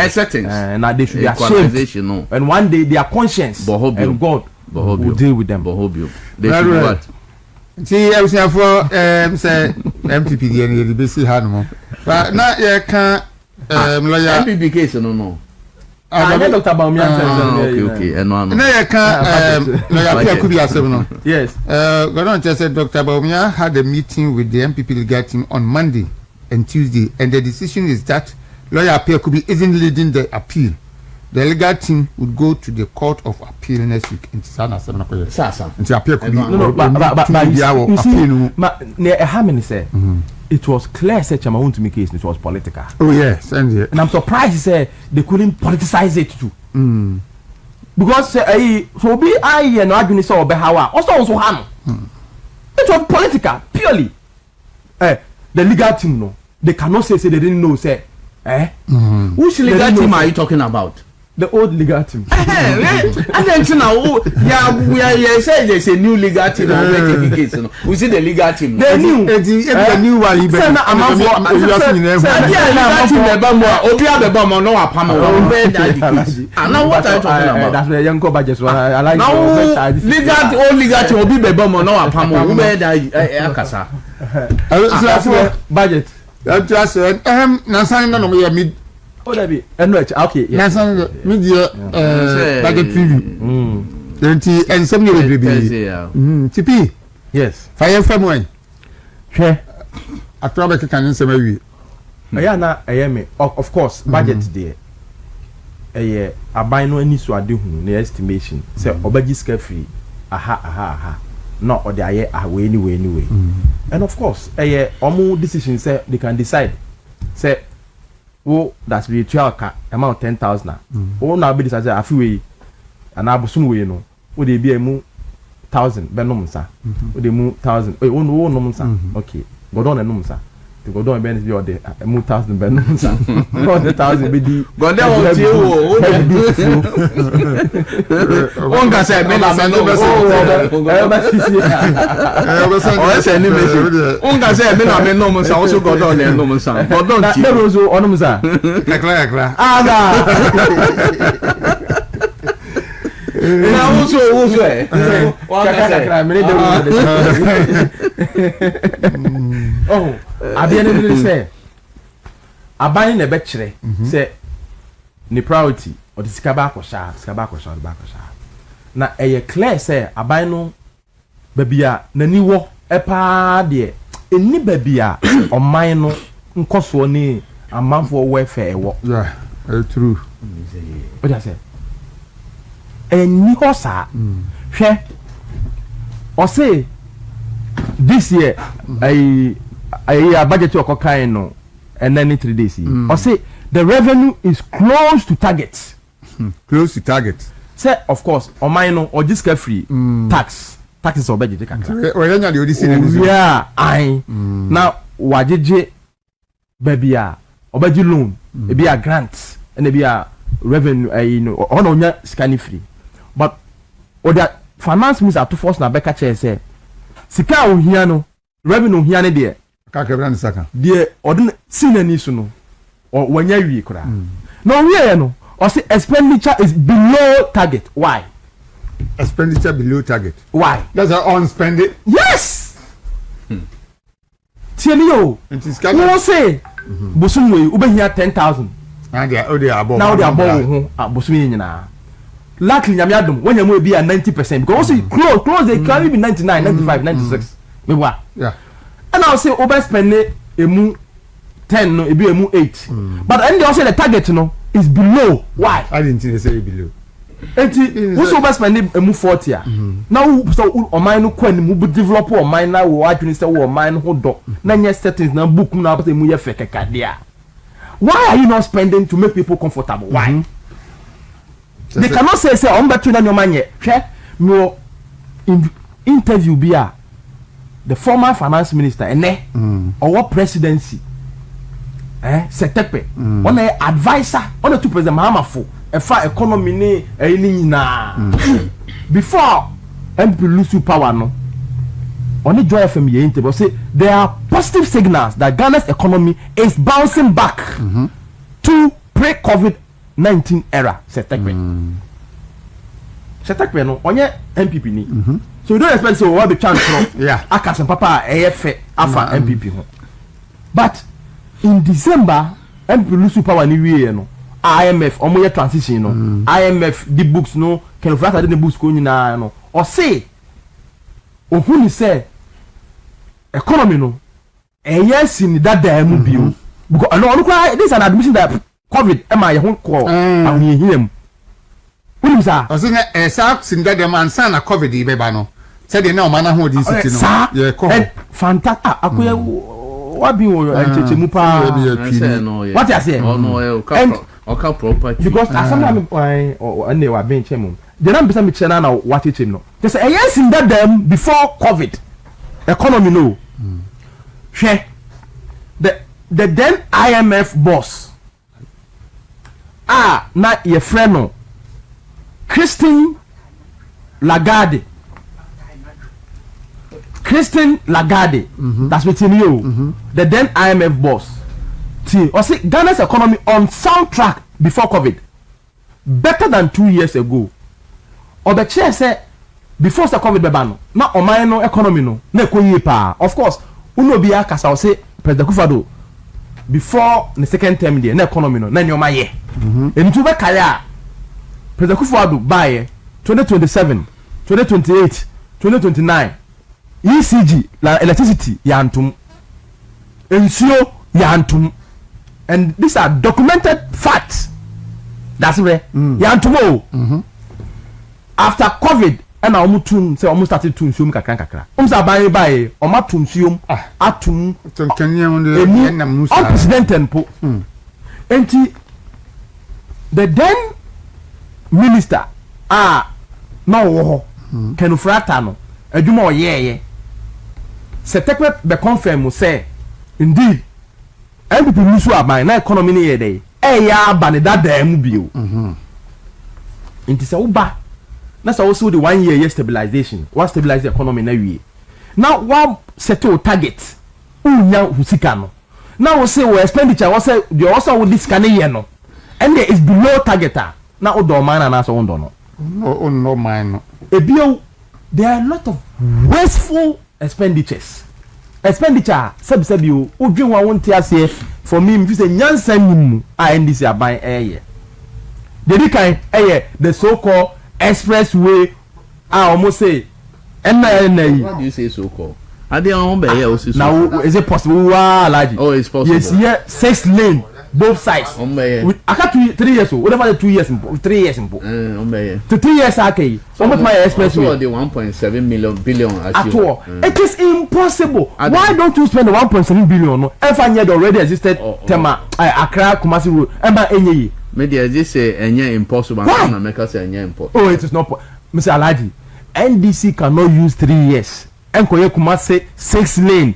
Settings. And they should be ashamed. And one day their conscience and God will deal with them. They should what? See, I was here for say MPP the BC Hanmo. But not yet can lawyer MPP case no. Dr. Bawumia Okay. And no. No, you can lawyer could be a seven. Yes. Godon just said Dr. Bawumia had a meeting with the MPP legal team on Monday and Tuesday, and the decision is that lawyer Pierre Kubi isn't leading the appeal. The legal team would go to the Court of Appeal next week. In Sana, Sasa. and Pierre Kubi. No, but how many say it was clear such a want to make case it was political. Oh yes, and I'm surprised he said they couldn't politicize it too. Because so be I and arguing so be how also ham. It was political purely. The legal team no, they cannot say they didn't know say which legal team are you talking about? The old legal team. I don't know. Yeah, say there's a new legal team. We see the legal team. The new one. What are you talking about? That's where young budget. I like legal team will be the bomb no apamo. Budget. Just Nasan no me. Oh, that be okay. Nasan media budget preview. And some will be TP. Yes. Fire from when? Sure. I probably can say maybe. Me. Of course, budget there. I buy no any so I do the estimation. Say obaji scare free. Aha. No, or they are anyway. And of course, almost decision say they can decide. Say, oh, that's spiritual amount 10,000. Oh, now be decided a few way, and I was soon way no. Would they be a 1,000? Benomsa. Would they move 1,000? Oh, no, no, okay. Go down and numsa. To go down and benefit your day. 1,000 benomsa. 1,000 be the. Go down with you. One can say, men are men. Unga say me na me no mo sa also go down there no mo sa. Go down ti. Na rozo onu mo sa. Ekla. Na also e. Kakra me de. Oh, abi ene say. Aban na be kire say ni priority or the sikaba akosha. Na eye clear say aban no babia nani wo epa de eni babia oman no nkoso ni amanfo welfare wo. Yeah, true. What I say? Eni hosa hwe o say this year I budget okokan no and then 3 days o say the revenue is close to target. Close to target. Say of course oman no or just free taxes or budget kakra. Yeah, I now wajeje baby obaji loan e be a grant and e be a revenue ono nya scan free. But other finance minister to force na beka chair say sika ohia no revenue ohia ne de ka brand saka de odin sinani so no o wanya wi kura no wi no or say expenditure is below target. Why? Expenditure below target. Why? That's an unspended. Yes. Tienio. No say bosun we ubehia 10,000. And they are above. Now they are above bosun nyina. Luckily nyame adom when you be at 90% because also close they can be 99, 95, 96. Me wa. Yeah. And I'll say overspend emu 10 no ebi emu 8 but and they also the target no is below. Why? I didn't say below. Enti we so spend emu 40 a now so o mind no kwa ni mu develop o mind na wo adwene say wo mind ho do na nya settings na book na abata mu ye fekeka dia. Why are you not spending to make people comfortable? Why? They cannot say on betu na nyoma nye hwe no interview bia the former finance minister ene or presidency Setepe on a advisor on the two president Mahama for a far economy ni nyina before NPP lose power no on the Joy FM ye interview say there are positive signals that Ghana's economy is bouncing back to pre-COVID-19 era. Setepe no onye NPP ni so you don't expect so what the chance from akasen papa efe afa NPP ho but in December NPP lose power ni wie no IMF omo ye transition no IMF the books no can flat the books ko nyina no o say ohuni say economy no yes in that time bio because no this is an admission that COVID am I ho ko ahihiem unim sa o say na sa sinda dem ansa na COVID yi beba no say de na o mana ho di city no ye ko fantastic akoya wabi wo encheche mu pa what you say no oka property because asama me ane wa ben chemu de na bisa me chena na what you no just say yes in that them before COVID economy no hwe the then IMF boss na your friend no Christine Lagarde that's within you the then IMF boss or say Ghana's economy on sound track before COVID better than 2 years ago or the chair say before the COVID bebano na o man no economy no na ekoyi pa of course uno bia kasa say President Kufado before the second term there na economy no na nyoma ye enitu be kaya President Kufado buy 2027 2028 2029 ECG la electricity yantum ensio yantum and these are documented facts that's where yantum after COVID and almost say almost started to ensio kakra say buy omatum siom atum unprecedented po enti the then minister no wo kenufrata no adwuma oyeye Setepe be confirm say indeed NPP musu aban na economy ni ye dey ya bane dada mu bio inti se uba na so also the 1 year stabilization what stabilize the economy na wie now what settle target unya husika no now we say we expenditure we say the also with this can year no and there is below target na odo man na so ondo no no mine ebio there are a lot of wasteful expenditure sabio odwen wa wonte ase for me if say nyansan nim NDC aban the kind the so called expressway almost say what do you say so called ade on be here also now is it possible alaji oh it's possible yes here 6 lane both sides I got 3 years old whatever the 2 years 3 years impo to 3 years okay so much my expressway so the 1.7 billion at all it is impossible why don't you spend the 1.7 billion no if I had already existed tema Accra Kumasi road ema enye me dey just say enye impossible and na make say enye impossible oh it is not Mr. Alaji NDC cannot use 3 years enkoye Kumasi 6 lane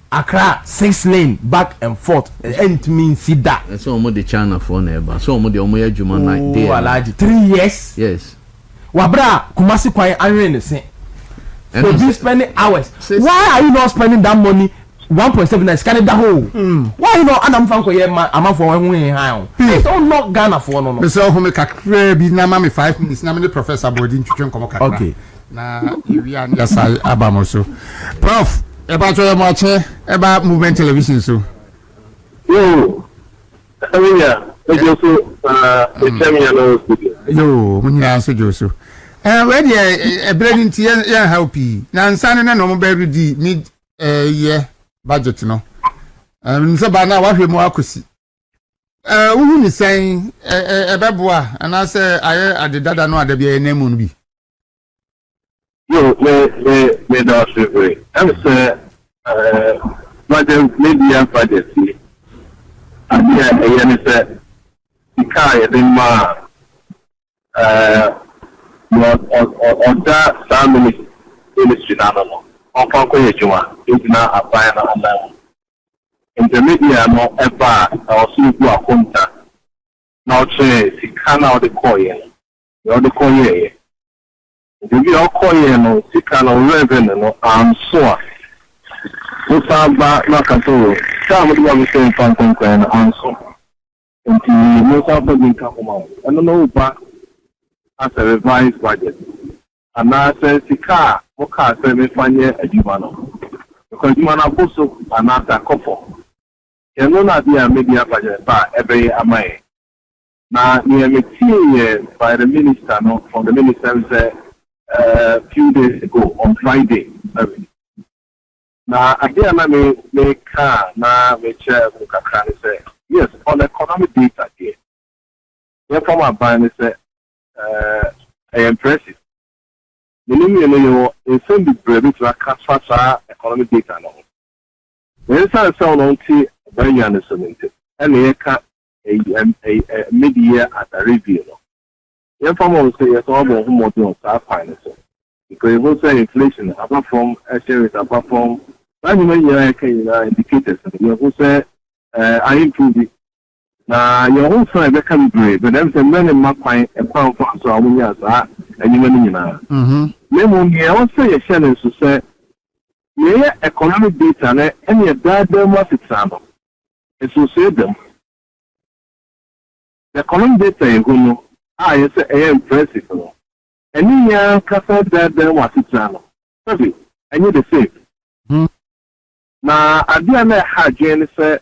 Accra 6 lane back and forth and means see that so omo the China for neighbor so omo the omo adwuma night there Alaji 3 years yes wabra Kumasi kwan anwe ne se so you spending hours why are you not spending that money 1.7 scan that hole why you not adam fan ko ye am for wen wen han it's all not Ghana for no me say ho me kakra bi na ma me 5 minutes na me the professor body ntwetwe nkomo kakra okay na iwia na sai abamoso prof eba to mo che eba movement television so yo amiya ejoso etamia no studio yo munya so joso we dey branding ti ya help na nsane na no mo ba redi ni ye budget no nse ba na wahwe mu akosi uhu ni sen ebeboa ana se aye adedada no adabia enemu no bi Yo, me da se I'm say budget media budget adia eye say ikai de ma on that family ministry na no on kan ko yejuma ina apply na online intermediate no eba also ku akonta na o che sika na o de koye yo de koye Debi okoye no sika no revenue no anso so saba na kato sa mo diwa mi se fan kon na anso nti mo sa ba din ka kuma ano no ba as a revised budget ana se sika mo ka se me fanye adwuma no because adwuma na boso ana ta kofo eno na dia media budget ba ebe amaye na ni me tie by the minister no from the minister say few days ago on Friday. Now, again, me can na me chair say yes on economic data here. Yeah, from our buying say impressive. You send the bread to a cash economic data now. When I sound on tea, very understanding, and they can a mid-year at a review. Yeah, from all say yes, all more on finance because it was inflation apart from exchange apart from many indicators. You who say I improve it. Now your whole side become great, but then the many mark point a pound for so I will and you money now. Then you also say a channel to say yeah, economic data and your dad must example. It's to say them. The economic data is going yes, impressive. Any young casa that there was it. Sorry, I need the same. Now, I didn't have Jane say,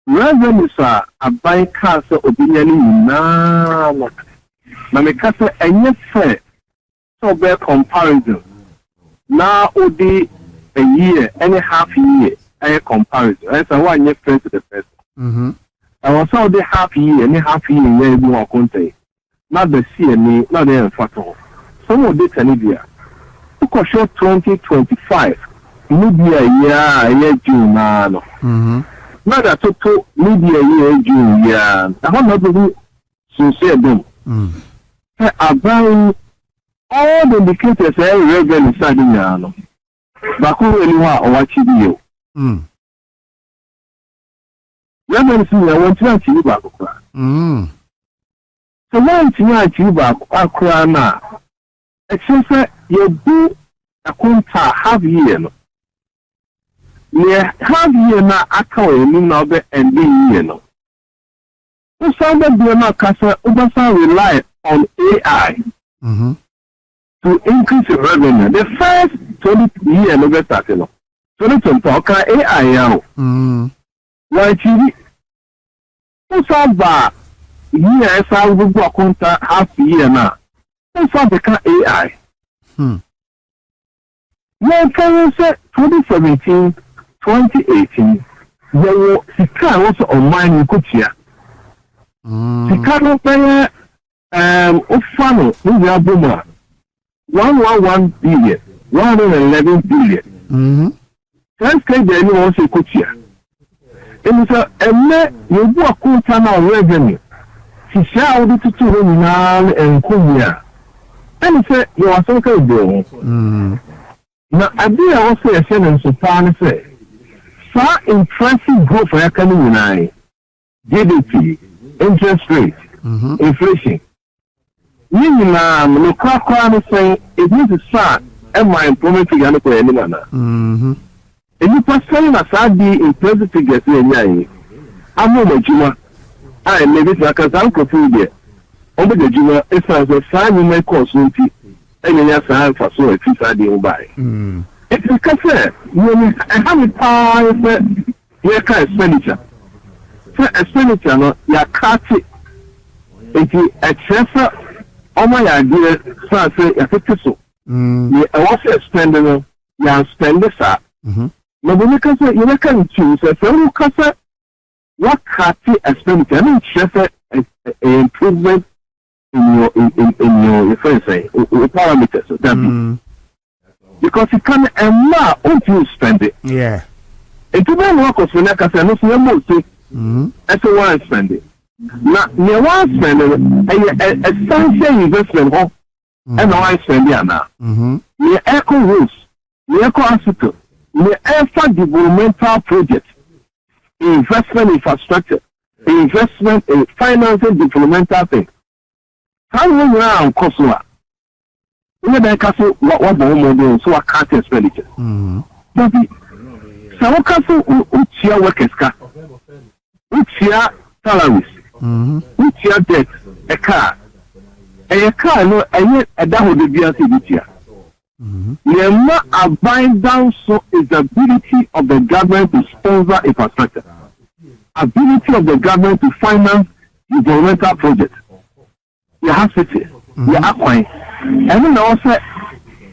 revenues are buying cars opinion now. My casa, and yet say, so bear comparison. Now, would be a year, any half year, a comparison. That's a 1 year first to the first. I was all the half year, any half year, yeah, more content. Not the CNA, not the info. Some of this Canada. Look show 2025. Media year June now. Not a total media year June yeah. I want not to be sincere them. I buying all the indicators revenue inside the yano. But who anyone or what you do? Revenue I want to achieve back. So one thing I achieve back na except you do a quarter half year. Yeah, half year na akawe ni na be ending year no. So somebody do not kasa ubasa rely on AI to increase your revenue. The first 20 year no be start no. 2020 okay AI ya o. Why TV? So somebody year I will go contact half year now. So become AI. When can say 2017, 2018, there was Sika also on mine in Kuchia. Sika no pay Ofano, India Buma, 111 billion, 111 billion. First case there was in Kuchia. And so you do a quarter now revenue. She shall do to now and Kunya. And say you are so good. Now, I did also a sentence to plan say, far impressive growth for economy, GDP, interest rate, inflation. You know, no saying it needs to start and my employment figure no for anyone. And you pass saying as I be employment figures in I'm no Juma. I maybe because I'm confused. Over the Juma, it's as a sign you may call Sunti. And then you sign for so if you start the buy. It's because I have a power for expenditure. For expenditure, no, you cut it. It's excessive. All my idea, so I say, I think so. You also spend, you spend this up. na bo nika say you can choose say you kasa what cut expenditure and chef improvement in your friends say parameters that because you can if you spend it. Yeah. It will be work of Naka say no say mo say that's one spend it. Now you want spend a essential investment ho and one spend it now. The eco rules, the eco hospital, the effort developmental project, investment infrastructure, investment in financing developmental things. How long around Kosovo? We don't castle what the so I can't expenditure. But some castle uchia workers ka, uchia salaries, uchia debt, a car no a daho de biasi uchia. The abundance so is the ability of the government to sponsor infrastructure, ability of the government to finance developmental projects. You have to say, you are fine. And then also,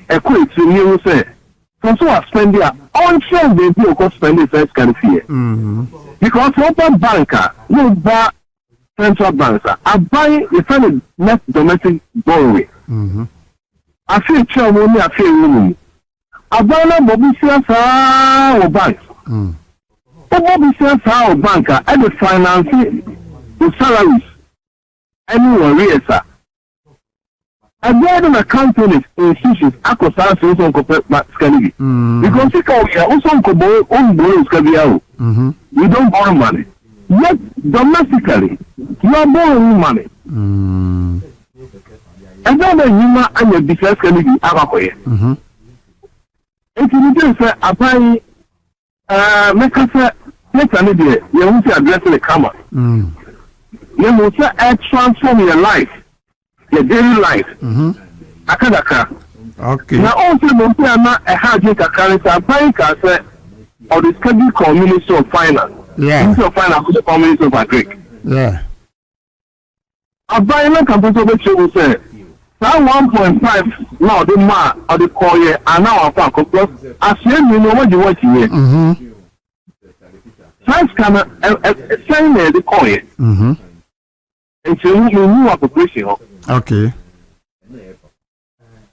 a quick to you say, so I spend there, on share they do go spend the first kind of year. Because open banker, no bar central banks are buying the kind of net domestic borrowing. I feel child money, I feel money. I buy no Bobby Sales or banks. Bobby Sales or banker, and the financing the salaries. Anyone really, sir. And then the companies, institutions, across also compare Scandinavia. Because we also borrow we don't borrow money. Yet domestically, you are borrowing money. And then the human and your business can be available. If you do say, I buy, make us next idea, you want to address the camera. You must transform your life, your daily life. Akadaka. Okay. Now also no say na a hard currency applying say or the schedule community of finance. Yeah. Ministry of finance the community of agric. Yeah. Abayina campus of show say that 1.5 now the man or the call here and now our plus as you know what you want here. Science can send the call here. It's a new appropriation. Okay.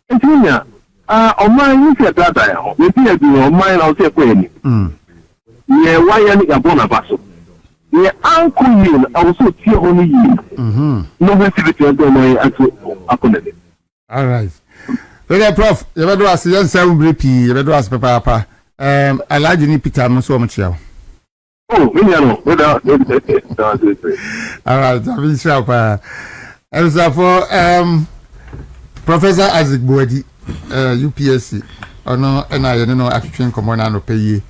It's in there. On mine, you said that we did on mine, I'll say, yeah, why any abona basso? Yeah, uncle you also see only you. No activity on my actual. All right. Well, Prof, you better ask young sound briefy, you better ask Papa. I like you, Peter, so much. Oh, we know, without all right, I'm sure. And so for Professor Isaac Boadi, UPSC, or no, and I don't know, actually, come on and pay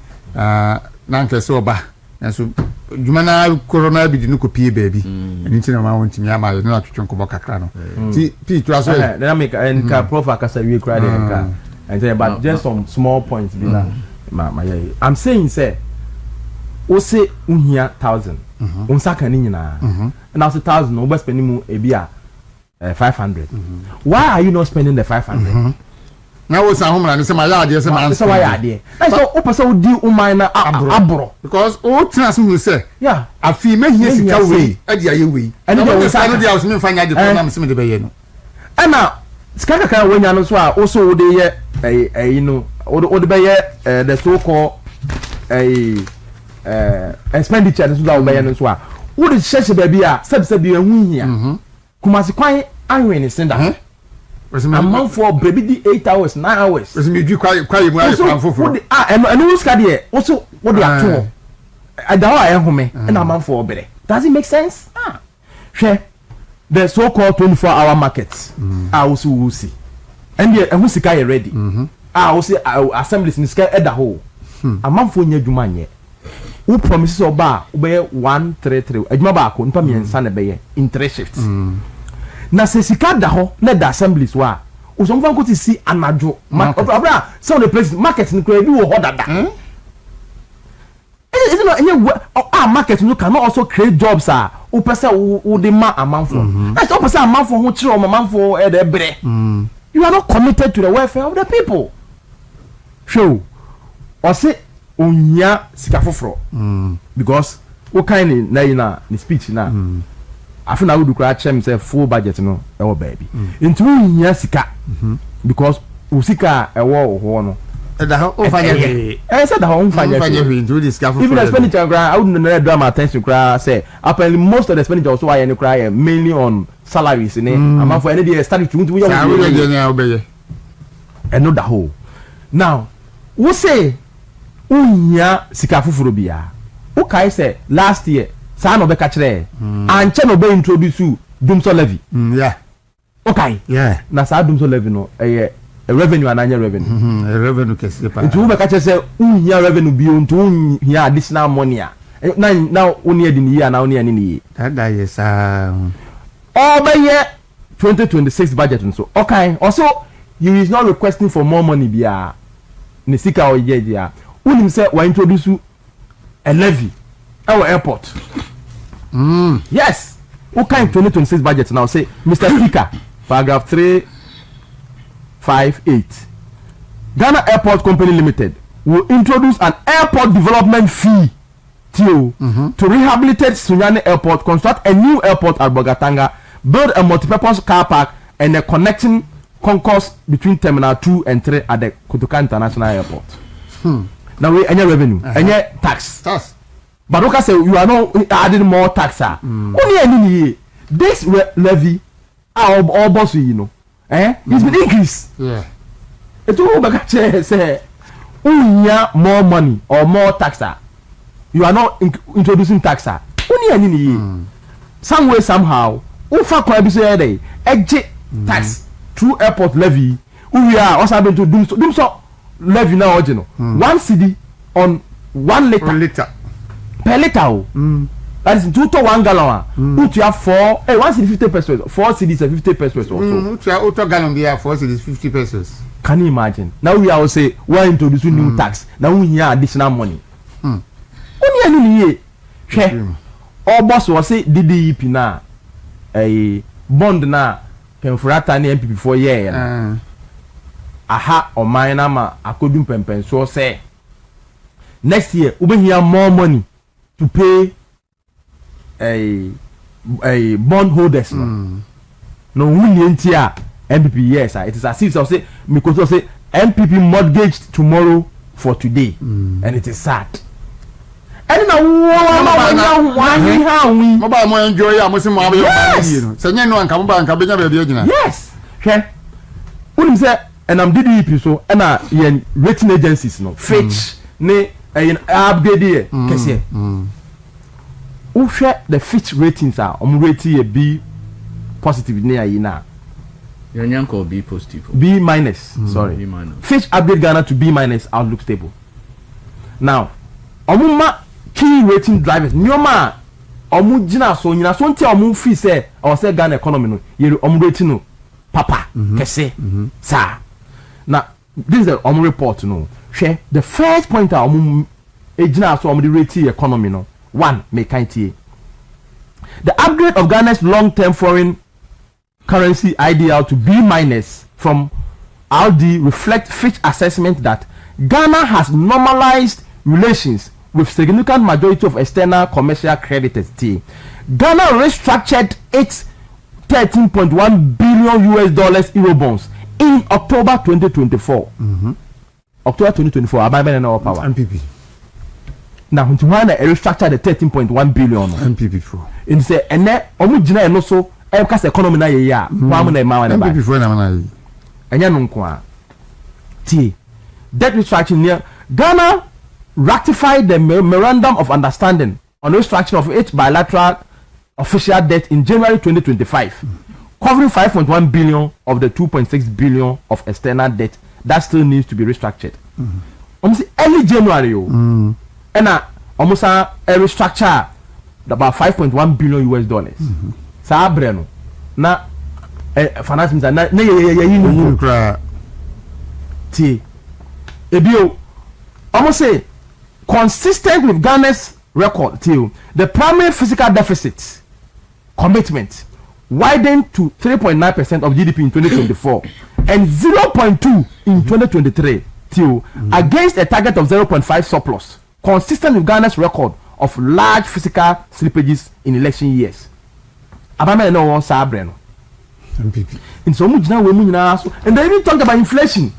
Nanka Soba. And so, you man, Corona be the Nukopi baby, and it's in a mountain, Yama, not to Chunkoboka Crano. Pete, was then I make and Prof. Akasa, you cried in a car. And say, but just some small points, I'm saying, say, o say unhia 1,000 unsaka ni nyina and now say 1,000 no be spending mu ebia 500 why are you not spending the 500 now what's a home and say my yard say man say why yard so o person wo di umai na abro because o trans will say yeah afi me hia sika we e dia ye we and the say no dia o me fanya de program se me de be ye no e na sika kaka wanya no so a o so wo de ye you know o de be ye the so called expenditure so that obey no so a wo de sheshe baby a sabi ehun hia kumasi kwan anwen ni senda a month for baby di 8 hours 9 hours we me dwi kwai mu ayi plan foforo and we ska there also what they ato adawa ehome na month for obere does it make sense share the so called 24-hour markets also will see and the ehun sika ye ready also assemblies ni sika eda ho a month for nya dwuma nye who promises oba obey 133 adwuma ba ko npa miensa na beye in 3 shifts na se sika da ho na da assemblies wa o so mfa nko ti si anajo abra so the place market ni ko bi wo ho dada is no any market no can also create jobs o pesa o de ma amanfo that's o pesa amanfo ho kire o amanfo e de bre you are not committed to the welfare of the people show or say onya sika foforo because o kind na ni speech na afi na would cry chem say full budget no e wo baby into onya sika because o sika e wo ho no da ho o fanya said the home fanya into this sika foforo even the expenditure I wouldn't know draw my attention cry say apparently most of the expenditure also why any cry mainly on salaries in am for any day start to we and not the whole now we say unya sika fufuro bia o kai say last year sa no be ka kire anche no be introduce dumso levy yeah okay yeah na sa dumso levy no a revenue ananya revenue a revenue kesi pa nti wo be ka kire say unya revenue bi o nti unya additional money now only the year now only any that yes all by year 2026 budget and so okay also you is not requesting for more money bia ne sika o ye dia unim say we introduce a levy our airport yes okay 2026 budget now say Mr. Speaker paragraph 358 Ghana Airport Company Limited will introduce an airport development fee to rehabilitate Sunyani Airport, construct a new airport at Bogatanga, build a multi-purpose car park and a connecting concourse between Terminal 2 and 3 at the Kotoka International Airport. Now we any revenue, any tax. But look, I say you are not adding more tax. Only any this levy, all boss, you know, it's been increased. Yeah. It's all about say, more money or more tax. You are not introducing tax. Only any some way somehow. Ufa kwa bi say dey exit tax through airport levy. We are also going to do so levy now original. 1 cedi on 1 liter. Per liter. That is 2 to 1 gallon. You have 4 1 cedi 50 pesos. 4 cedis 50 pesos also. You have 2 gallon be 4 cedis 50 pesos. Can you imagine? Now we are say we are introducing new tax. Now we hear additional money. Only any ye. All boss was say DDEP na a bond na Kemfurata ni NPP for year. Aha or mine ama akodum pempen so say next year we will hear more money to pay a bond holders. No we entia NPP yes it is as if I say because say NPP mortgaged tomorrow for today and it is sad. And now mobile mo enjoy ya mo se mo abe yo se nye no anka mobile anka benya be agina yes hwe unim say and I'm DDEP so and yen rating agencies no Fitch ne upgrade here kese u hwe the Fitch ratings are rate B positive ne ayi na yanko B positive B minus sorry B minus Fitch upgrade Ghana to B minus outlook stable now omuma key rating drivers nyoma omu gina so nyina so ntia omu fi say or say Ghana economy no ye omu rating no papa kese sa na this is the omu report no hwe the first point omu gina so omu the rating economy no one make kind the upgrade of Ghana's long-term foreign currency IDR to B minus from RD reflect Fitch assessment that Ghana has normalized relations with significant majority of external commercial creditors. Ghana restructured its $13.1 billion Eurobonds in October 2024. October 2024, I buy no power. NPP. Now, when restructured the 13.1 billion NPP for. In say, and then omujina no so because economy na ye ya. NPP for na na. Enya no nko T. Debt restructuring near Ghana ratified the memorandum of understanding on the restructuring of its bilateral official debt in January 2025, covering 5.1 billion of the 2.6 billion of external debt that still needs to be restructured. Almost early January, and almost a restructure about 5.1 billion US dollars. Sa breno na finance minister na ye T. Ebio almost say consistent with Ghana's record till the primary fiscal deficit commitment widened to 3.9% of GDP in 2024 and 0.2 in 2023. against a target of 0.5 surplus, consistent with Ghana's record of large physical slippages in election years. Abame no one sabre no. NPP. In so much now we so, and they even talked about inflation,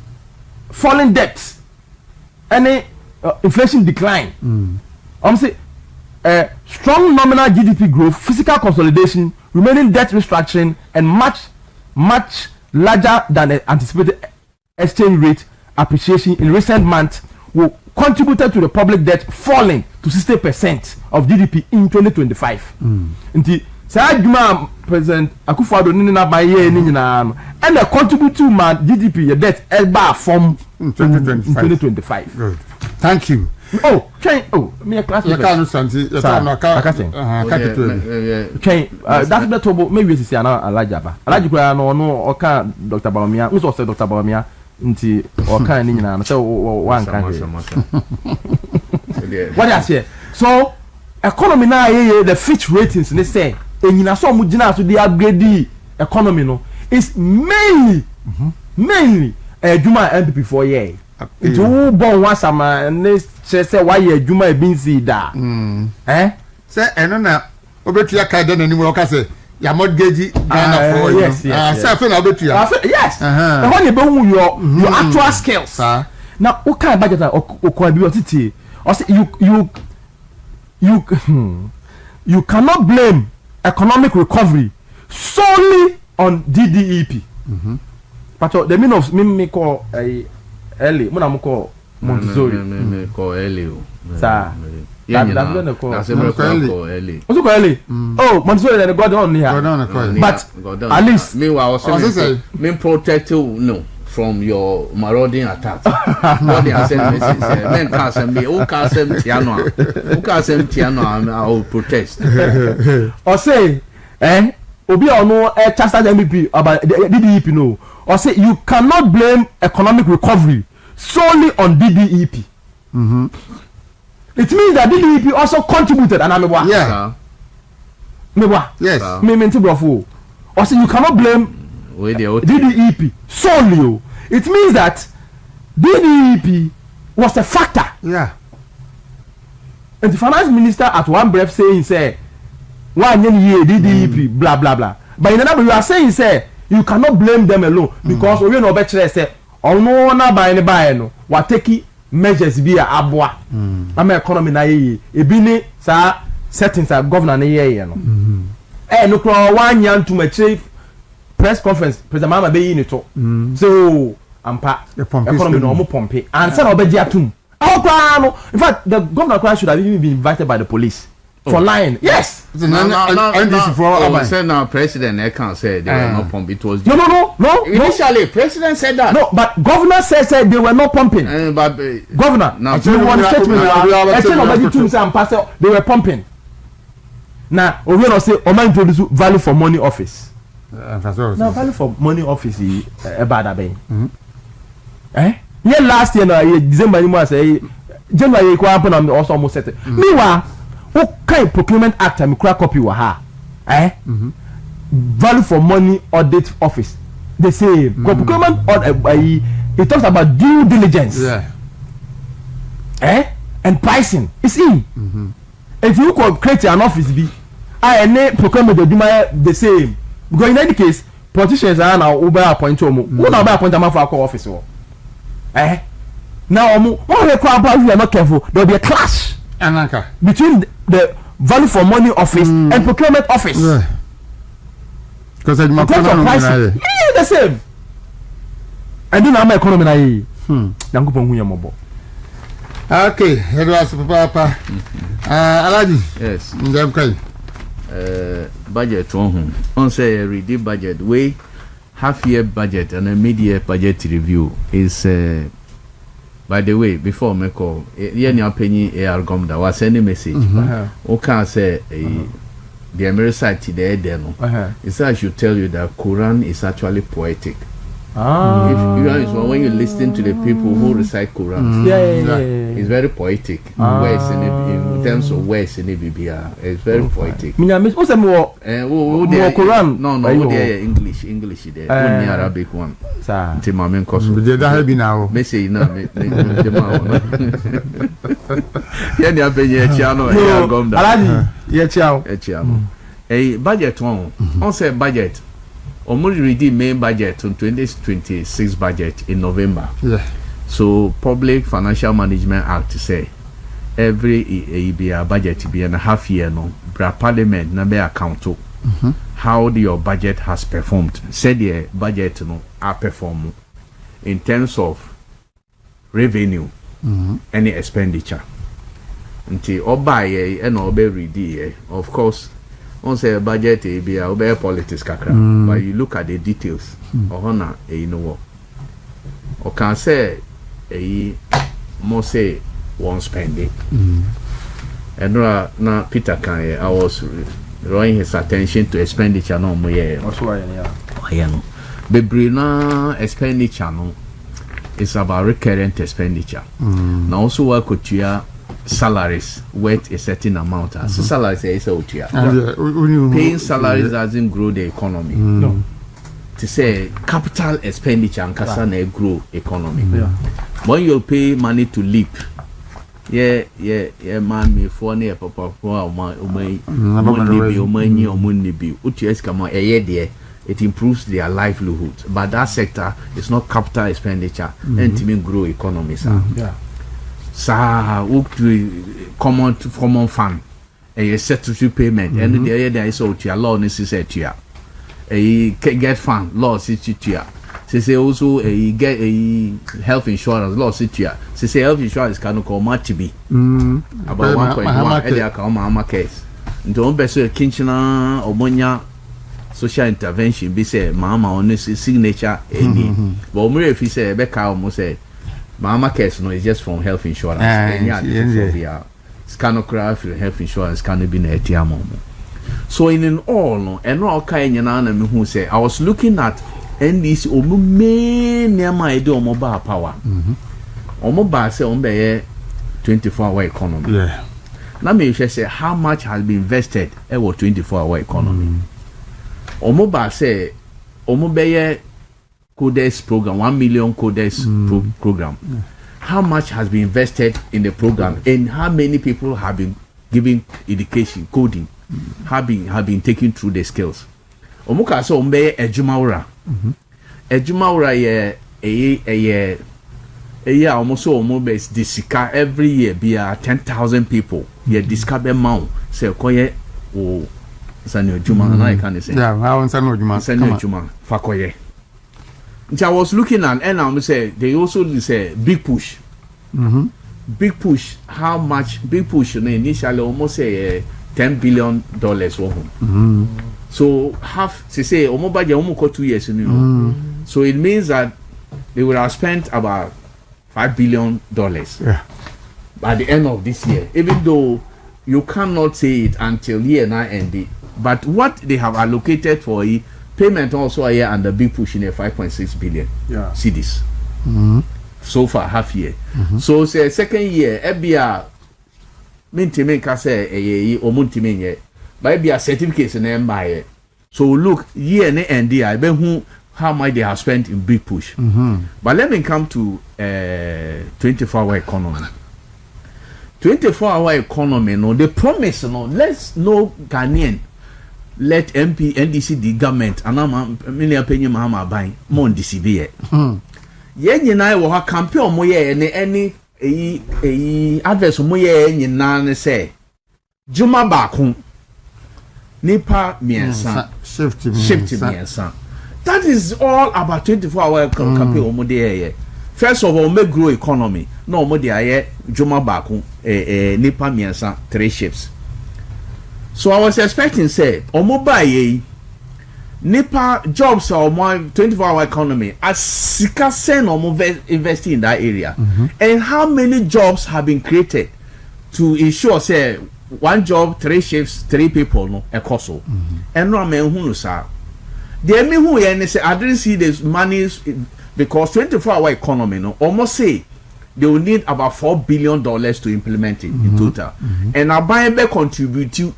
falling debts, any inflation decline. Say strong nominal GDP growth, fiscal consolidation, remaining debt restructuring, and much larger than anticipated exchange rate appreciation in recent months will contributed to the public debt falling to 60% of GDP in 2025. Nti say adwuma President Akufo-Addo ni na ba ye ni nyina no and the contribute to my GDP debt eba from 2025. Good. Thank you. Oh, train. Oh, me a class. You can't santi. You can't train. That's the trouble. Maybe it's ana alaja ba. Alaji kwa no oka Dr. Bawumia. Nso say Dr. Bawumia nti oka ni nyina no say one kan. What I say? So economy na the Fitch ratings they say enyina so mu gina so dey upgrade the economy no is mainly adwuma NPP for year. Nti wo bon wasama ne say why adwuma e bin si da. Say eno na obetua kai da nanim wo ka say ya mortgage Ghana for you. Say fe na obetua. Yes. And when you be your actual skills. Now o kan budget o ko bi o titi. O say you cannot blame economic recovery solely on DDEP. But the meaning of me call early, mo na mo call Montessori. Me call early. Sir. That's call early. Also call early. Oh, Montessori and God on here. But at least meanwhile also me protect you no from your marauding attacks. What they are saying is men can't send me. Who can't send Tiano? Who can't send Tiano? I will protest. Or say, Obi or no, Chester NPP about DDEP no. Or say you cannot blame economic recovery solely on DDEP. It means that DDEP also contributed, and I'm a yeah. Yes. Me mental bravo. Or say you cannot blame DDEP solely. It means that DDEP was a factor. Yeah. And the finance minister at one breath saying, say, 1 year DDEP, blah blah blah. But in another, you are saying, say, you cannot blame them alone because we know better. Say, oh no, na buy no. What taking measures via abwa. I'm economy na ye. Ebini sa settings are governor na ye no. No 1 year to my chief press conference. President Mahama be in it. So ampa economy no mo pompe. And say obeji atum. In fact, the governor should have even been invited by the police for lying. Yes. Now president I can't say they were not pumping. It was no. Initially, president said that. No, but governor said they were not pumping. But governor, now you want to statement they were pumping. Now, we will say Oma introduce value for money office. Now, value for money office is bad. Yeah, last year, December, you must say January, also almost set it. Meanwhile, what kind procurement act and crack copy wa ha? Value for money audit office. They say procurement it talks about due diligence. And pricing. It's in. If you could create an office, any procurement the same. Because in any case, politicians are now over appoint who now by appoint a for our office. Now, we are not careful. There will be a clash between the value for money office and procurement office. Because in terms of pricing, the same. I do not have economy. Okay, it was Papa. Alaji. Yes. Budget on say read the budget way. Half-year budget and a mid-year budget review is, by the way, before me call, your penny AR Gomda was sending message. Okay, say the American site there, it's I should tell you that Quran is actually poetic. If when you listen to the people who recite Quran, it's very poetic. Words in terms of words in Biblia, it's very poetic. What's more Quran? No, they English there. Only Arabic one. Timamen koso. Did that be now? Messi na me. Yeah, ni abenye chiano ya gomda. Alani, ye chiao. Budget one. On say budget. Almost ready main budget on 2026 budget in November. Yeah. So Public Financial Management Act say every budget be in a half year no. Parliament na be account to how your budget has performed. Said the budget no are perform in terms of revenue, any expenditure. Until oba and obe ready of course. On say budget be a politics kakra, but you look at the details. Ohona you know what? Or can say more say one spending. And na Peter can I was drawing his attention to expenditure no more. That's why no. Bebrina expenditure no is about recurrent expenditure. Now also work with your salaries worth a certain amount. So salaries is paying salaries doesn't grow the economy. No. To say capital expenditure and kasana grow economy. When you pay money to leap, man me for near papa it improves their livelihood. But that sector is not capital expenditure and to grow economy. Common fund a statutory payment and the is out your law necessary a get fund law situation say also a get a health insurance law situation say health insurance can call much be about 1.1 earlier Mahama case into one person kinchina omonya social intervention be say Mahama on signature any but more if you say beka almost say Mahama case no is just from health insurance. Scanocraft health insurance can be na etiamo. So in all no, and all kind na me who say I was looking at NDC omo main near do omo ba power. Omo ba say omo be 24-hour economy. Yeah. Na me say how much has been invested in 24-hour economy. Omo ba say omo be Codex program, 1 million Codex program. How much has been invested in the program and how many people have been given education, coding, have been taken through the skills. Omuka so ombe ejumawura. Ejumawura almost ombe disika every year be 10,000 people. Ye discover mount say koye o sanu ejuma na I can say. Yeah, how sanu ejuma. Sanu ejuma fakoye. I was looking at and I say they also say big push. Big push. How much big push? Initially almost say $10 billion. So half they say almost by 2 years. So it means that they would have spent about $5 billion. Yeah. By the end of this year, even though you cannot say it until year 9 end. But what they have allocated for it. Payment also a year and the big push in a 5.6 billion cedis. So far half year. So say second year ebia maintain ka say omuntimen ye but ebia certificates na buy. So look year na end I be who how much they have spent in big push. But let me come to 24-hour economy. 24-hour economy no the promise no let's no Ghanaian let NDC the government and many opinion Mahama buying more NDC be ye nyina wo ha campaign mo ye any adverse mo ye nyina ne say juma baako nipa miensa shift miensa. That is all about 24-hour campaign mo dey. First of all, make grow economy. No mo dey aye juma baako nipa miensa 3 shifts. So I was expecting say omo buy nipa jobs or more 24-hour economy as sika sen omo invest in that area. And how many jobs have been created to ensure say 1 job 3 shifts 3 people no ekoso. And no men hunu sa the me who say I didn't see this money because 24-hour economy no almost say they will need about $4 billion to implement it in total, and our buying back contribute to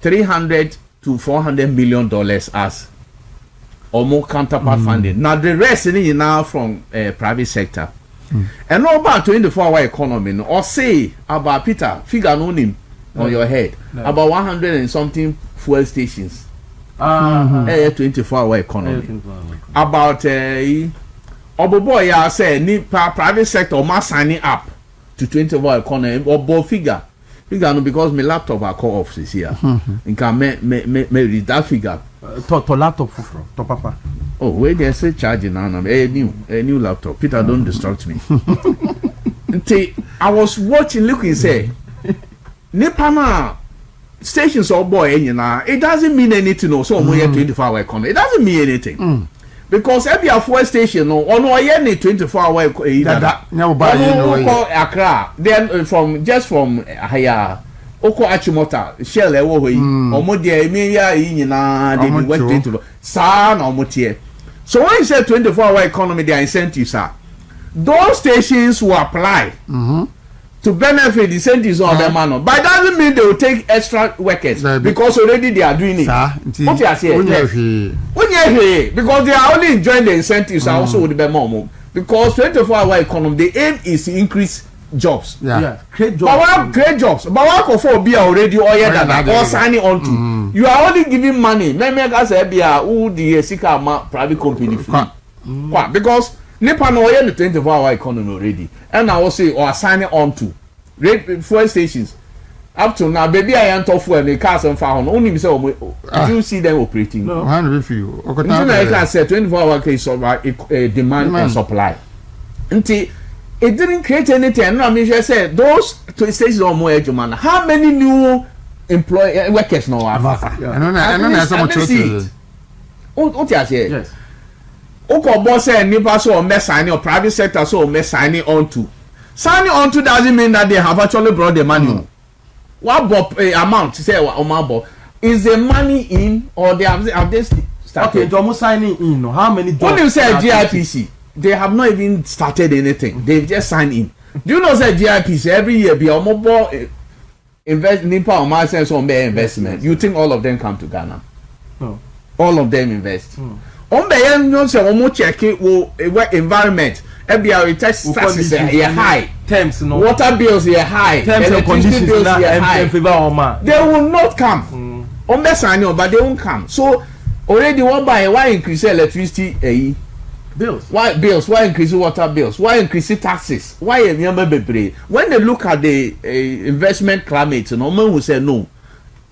$300 to $400 million as or more counterpart funding. Now the rest is now from private sector. And all about 24-hour economy, no, or say about Peter figure no name on your head about 100 and something fuel stations. 24-hour economy. About boy, I say ni private sector must signing up to 24-hour economy or both figure no because my laptop I call off this year. And can me read that figure. To laptop to papa. Oh, wait, they say charging now. A new laptop. Peter, don't distract me. I was watching, looking, say, Nipana stations or boy, it doesn't mean anything. So we have 24-hour economy. It doesn't mean anything. Because every fuel station, no, 24-hour Accra. Then from higher. Oko Achimota, Shell, Omodia, Emilia, they went into San or Motier. So when you say 24-hour economy, their incentives are those stations will apply to benefit incentives on their manner. But that doesn't mean they will take extra workers because already they are doing it. What you are saying? Because they are only enjoying the incentives also with the more. Because 24-hour economy, the aim is to increase jobs. Create jobs. Create jobs. But what for be already or signing on to? You are only giving money. Maybe I say be who the sika private company free. Because Nepal no the 24-hour economy already. And I will say or signing on to fuel stations. Up to now, baby, I am tough when the cars and found only say you see them operating. No, I you. I can say 24-hour case of demand and supply. It didn't create anything. No, I mean, I said those two stations are more educated. How many new workers now are? I don't know some choices. What you say? Yes. Okay, boss said Nipa so me signing or private sector so me signing on to. Signing on to doesn't mean that they have actually brought the money. What amount say amount is the money in or they have they started? Okay, almost signing in. How many jobs? When you say GIPC, they have not even started anything. They've just signed in. Do you know that GIPC every year be a mobile invest Nipa or my sense on their investment? You think all of them come to Ghana? No. All of them invest. On the end, no say almost check it work environment. FBI taxes are high. Terms, no. Water bills are high. Terms and conditions bills are high. They will not come. On the sign, but they won't come. So already why increase electricity bills? Why bills? Why increase water bills? Why increase taxes? Why when they look at the investment climate, no man will say no.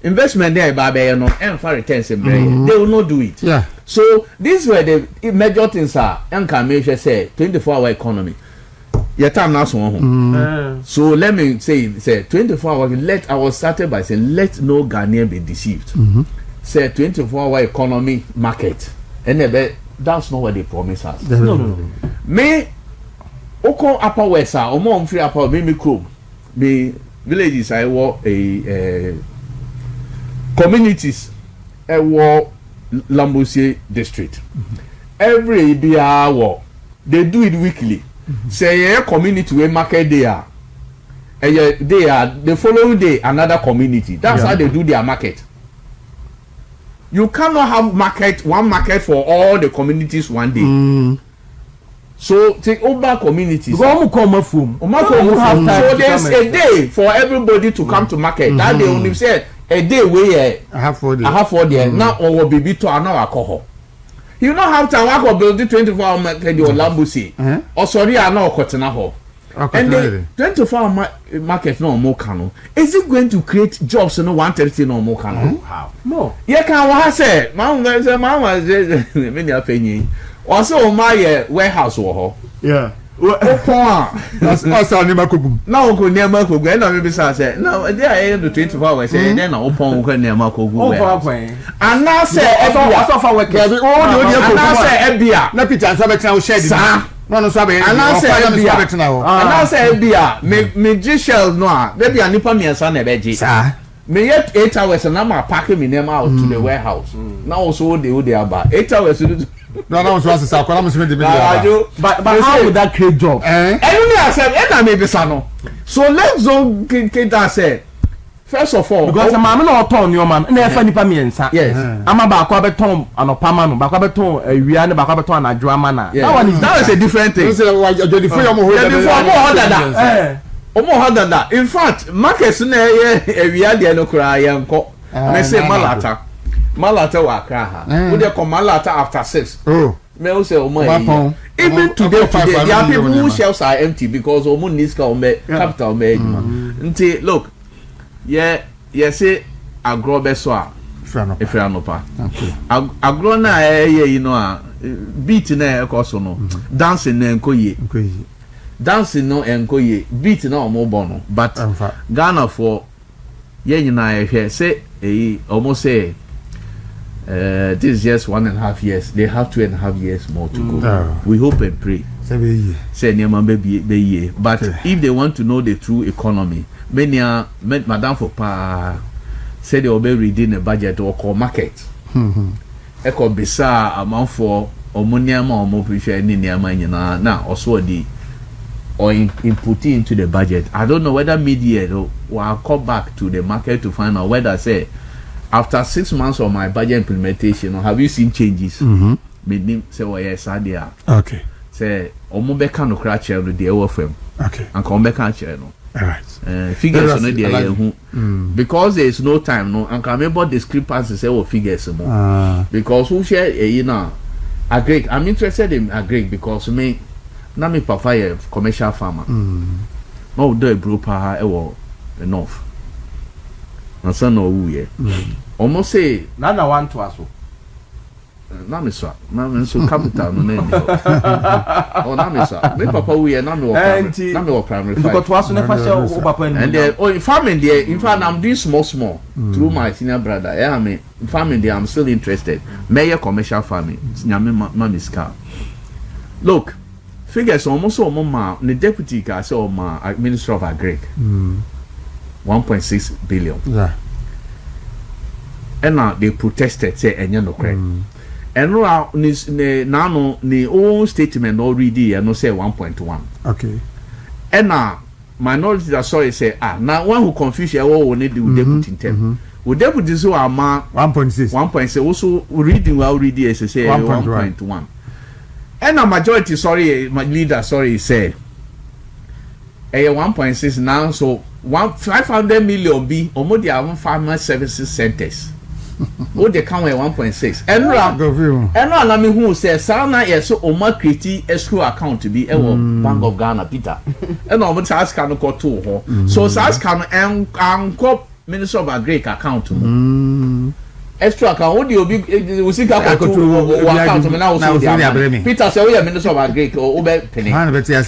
Investment there by no and for returns they will not do it. Yeah. So these were the major things are and can make say 24-hour economy. Your time now so let me say 24-hour. I was started by saying let no Ghanaian be deceived. Say 24-hour economy market, and that's not what they promise us. No. Me, Oko Upper West, or more free upper me club, me villages. I walk a communities. I walk Lambusie district. Every hour they do it weekly. Say a community we market there. They are the following day another community. That's how they do their market. You cannot have one market for all the communities one day. So take over communities. So there's a day for everybody to come to market. That they only said a day where I have 4 days. Now or be to another alcohol. You don't have to work or build the 24-hour market or Lambusi. Or sorry, I know Cotton. And the 24-hour market no more cano. Is it going to create jobs no 130 no more cano? How? No. Yeah, can say, Mama says, many are paying. Also, my warehouse war. Yeah. That's also Nimakugum. Now, go near Marco, and I maybe say, no, they are the 24 hours, and then I'll open near Marco. And now say, I thought I was getting all the Ebia. Let me tell you, shed. No, sorry. And I say, Ebia. And I say, Ebia, me Gishel, no, maybe a Nipa me and son of Veggie. me yet 8 hours and I'm packing me name out to the warehouse. Now also they about 8 hours. No, was a but how would that create job? I said, and I may be sano. So let's go get that said. First of all, because I'm not turn your man, and if any pamiensa, yes, I'm about Quabeton and a Pamano, Bacabeton, a Rihanna, Bacabeton, and Dramana. That is a different thing. More than that. In fact, Marcus, we are the Anokra, and say Malata wa Kraha. Would they come Malata after 6? Oh, may say, oh, even today, there are people whose shelves are empty because Omun needs capital made. Look. Yeah, say agro beso Efranopa. Agro na you know beat na ekoso no. Dancing na enkoye. Dancing no enkoye. Beat na omo bono. But Ghana for ye nyina ehwe say almost say this is just 1.5 years. They have 2.5 years more to go. We hope and pray. Say nyama be but if they want to know the true economy, many madam for pa say they will be reading a budget or call market. Eko bisa amount for omoniama or more pressure any nyama now also the or input into the budget. I don't know whether media will come back to the market to find out whether say after 6 months of my budget implementation or have you seen changes? Meaning say well yes I there. Okay. Say omobeka no kra chair no dey FM. Okay. And come back chair no. All right. Figures no dey because there is no time no and can remember discrepancy say what figures more. Because who share you know agree. I'm interested in agree because me na me papa a commercial farmer. No do a broker enough. And so no who almost say na want to aso. Na me so capital no name. Oh na me so. Me papa we na me work primary. Because to aso never share papa and in farming there in fact I'm doing small through my senior brother. Yeah I mean farming there I'm still interested. Mayor commercial farming. Nyame mama ska. Look, figures almost ma the deputy ka say ma Minister of Agric. 1.6 billion. Yeah. And now they protested say enye no credit. And now ni own statement already and no say 1.1. Okay. And now minority that sorry say now one who confuse you all need the deputy term. We deputy so ama 1.6 also reading well already as say 1.1. And now majority sorry my leader sorry say 1.6 now so 500 million be omo dia farmer services centers. O de kan 1.6 enra na me hu say sana yes o ma create escrow account bi e wo Bank of Ghana Peter and o mo task kan ko to ho so task kan anko Minister of Agric account extra account o de obi o sika ko to account me na o so Peter say we Minister of Agric o be penny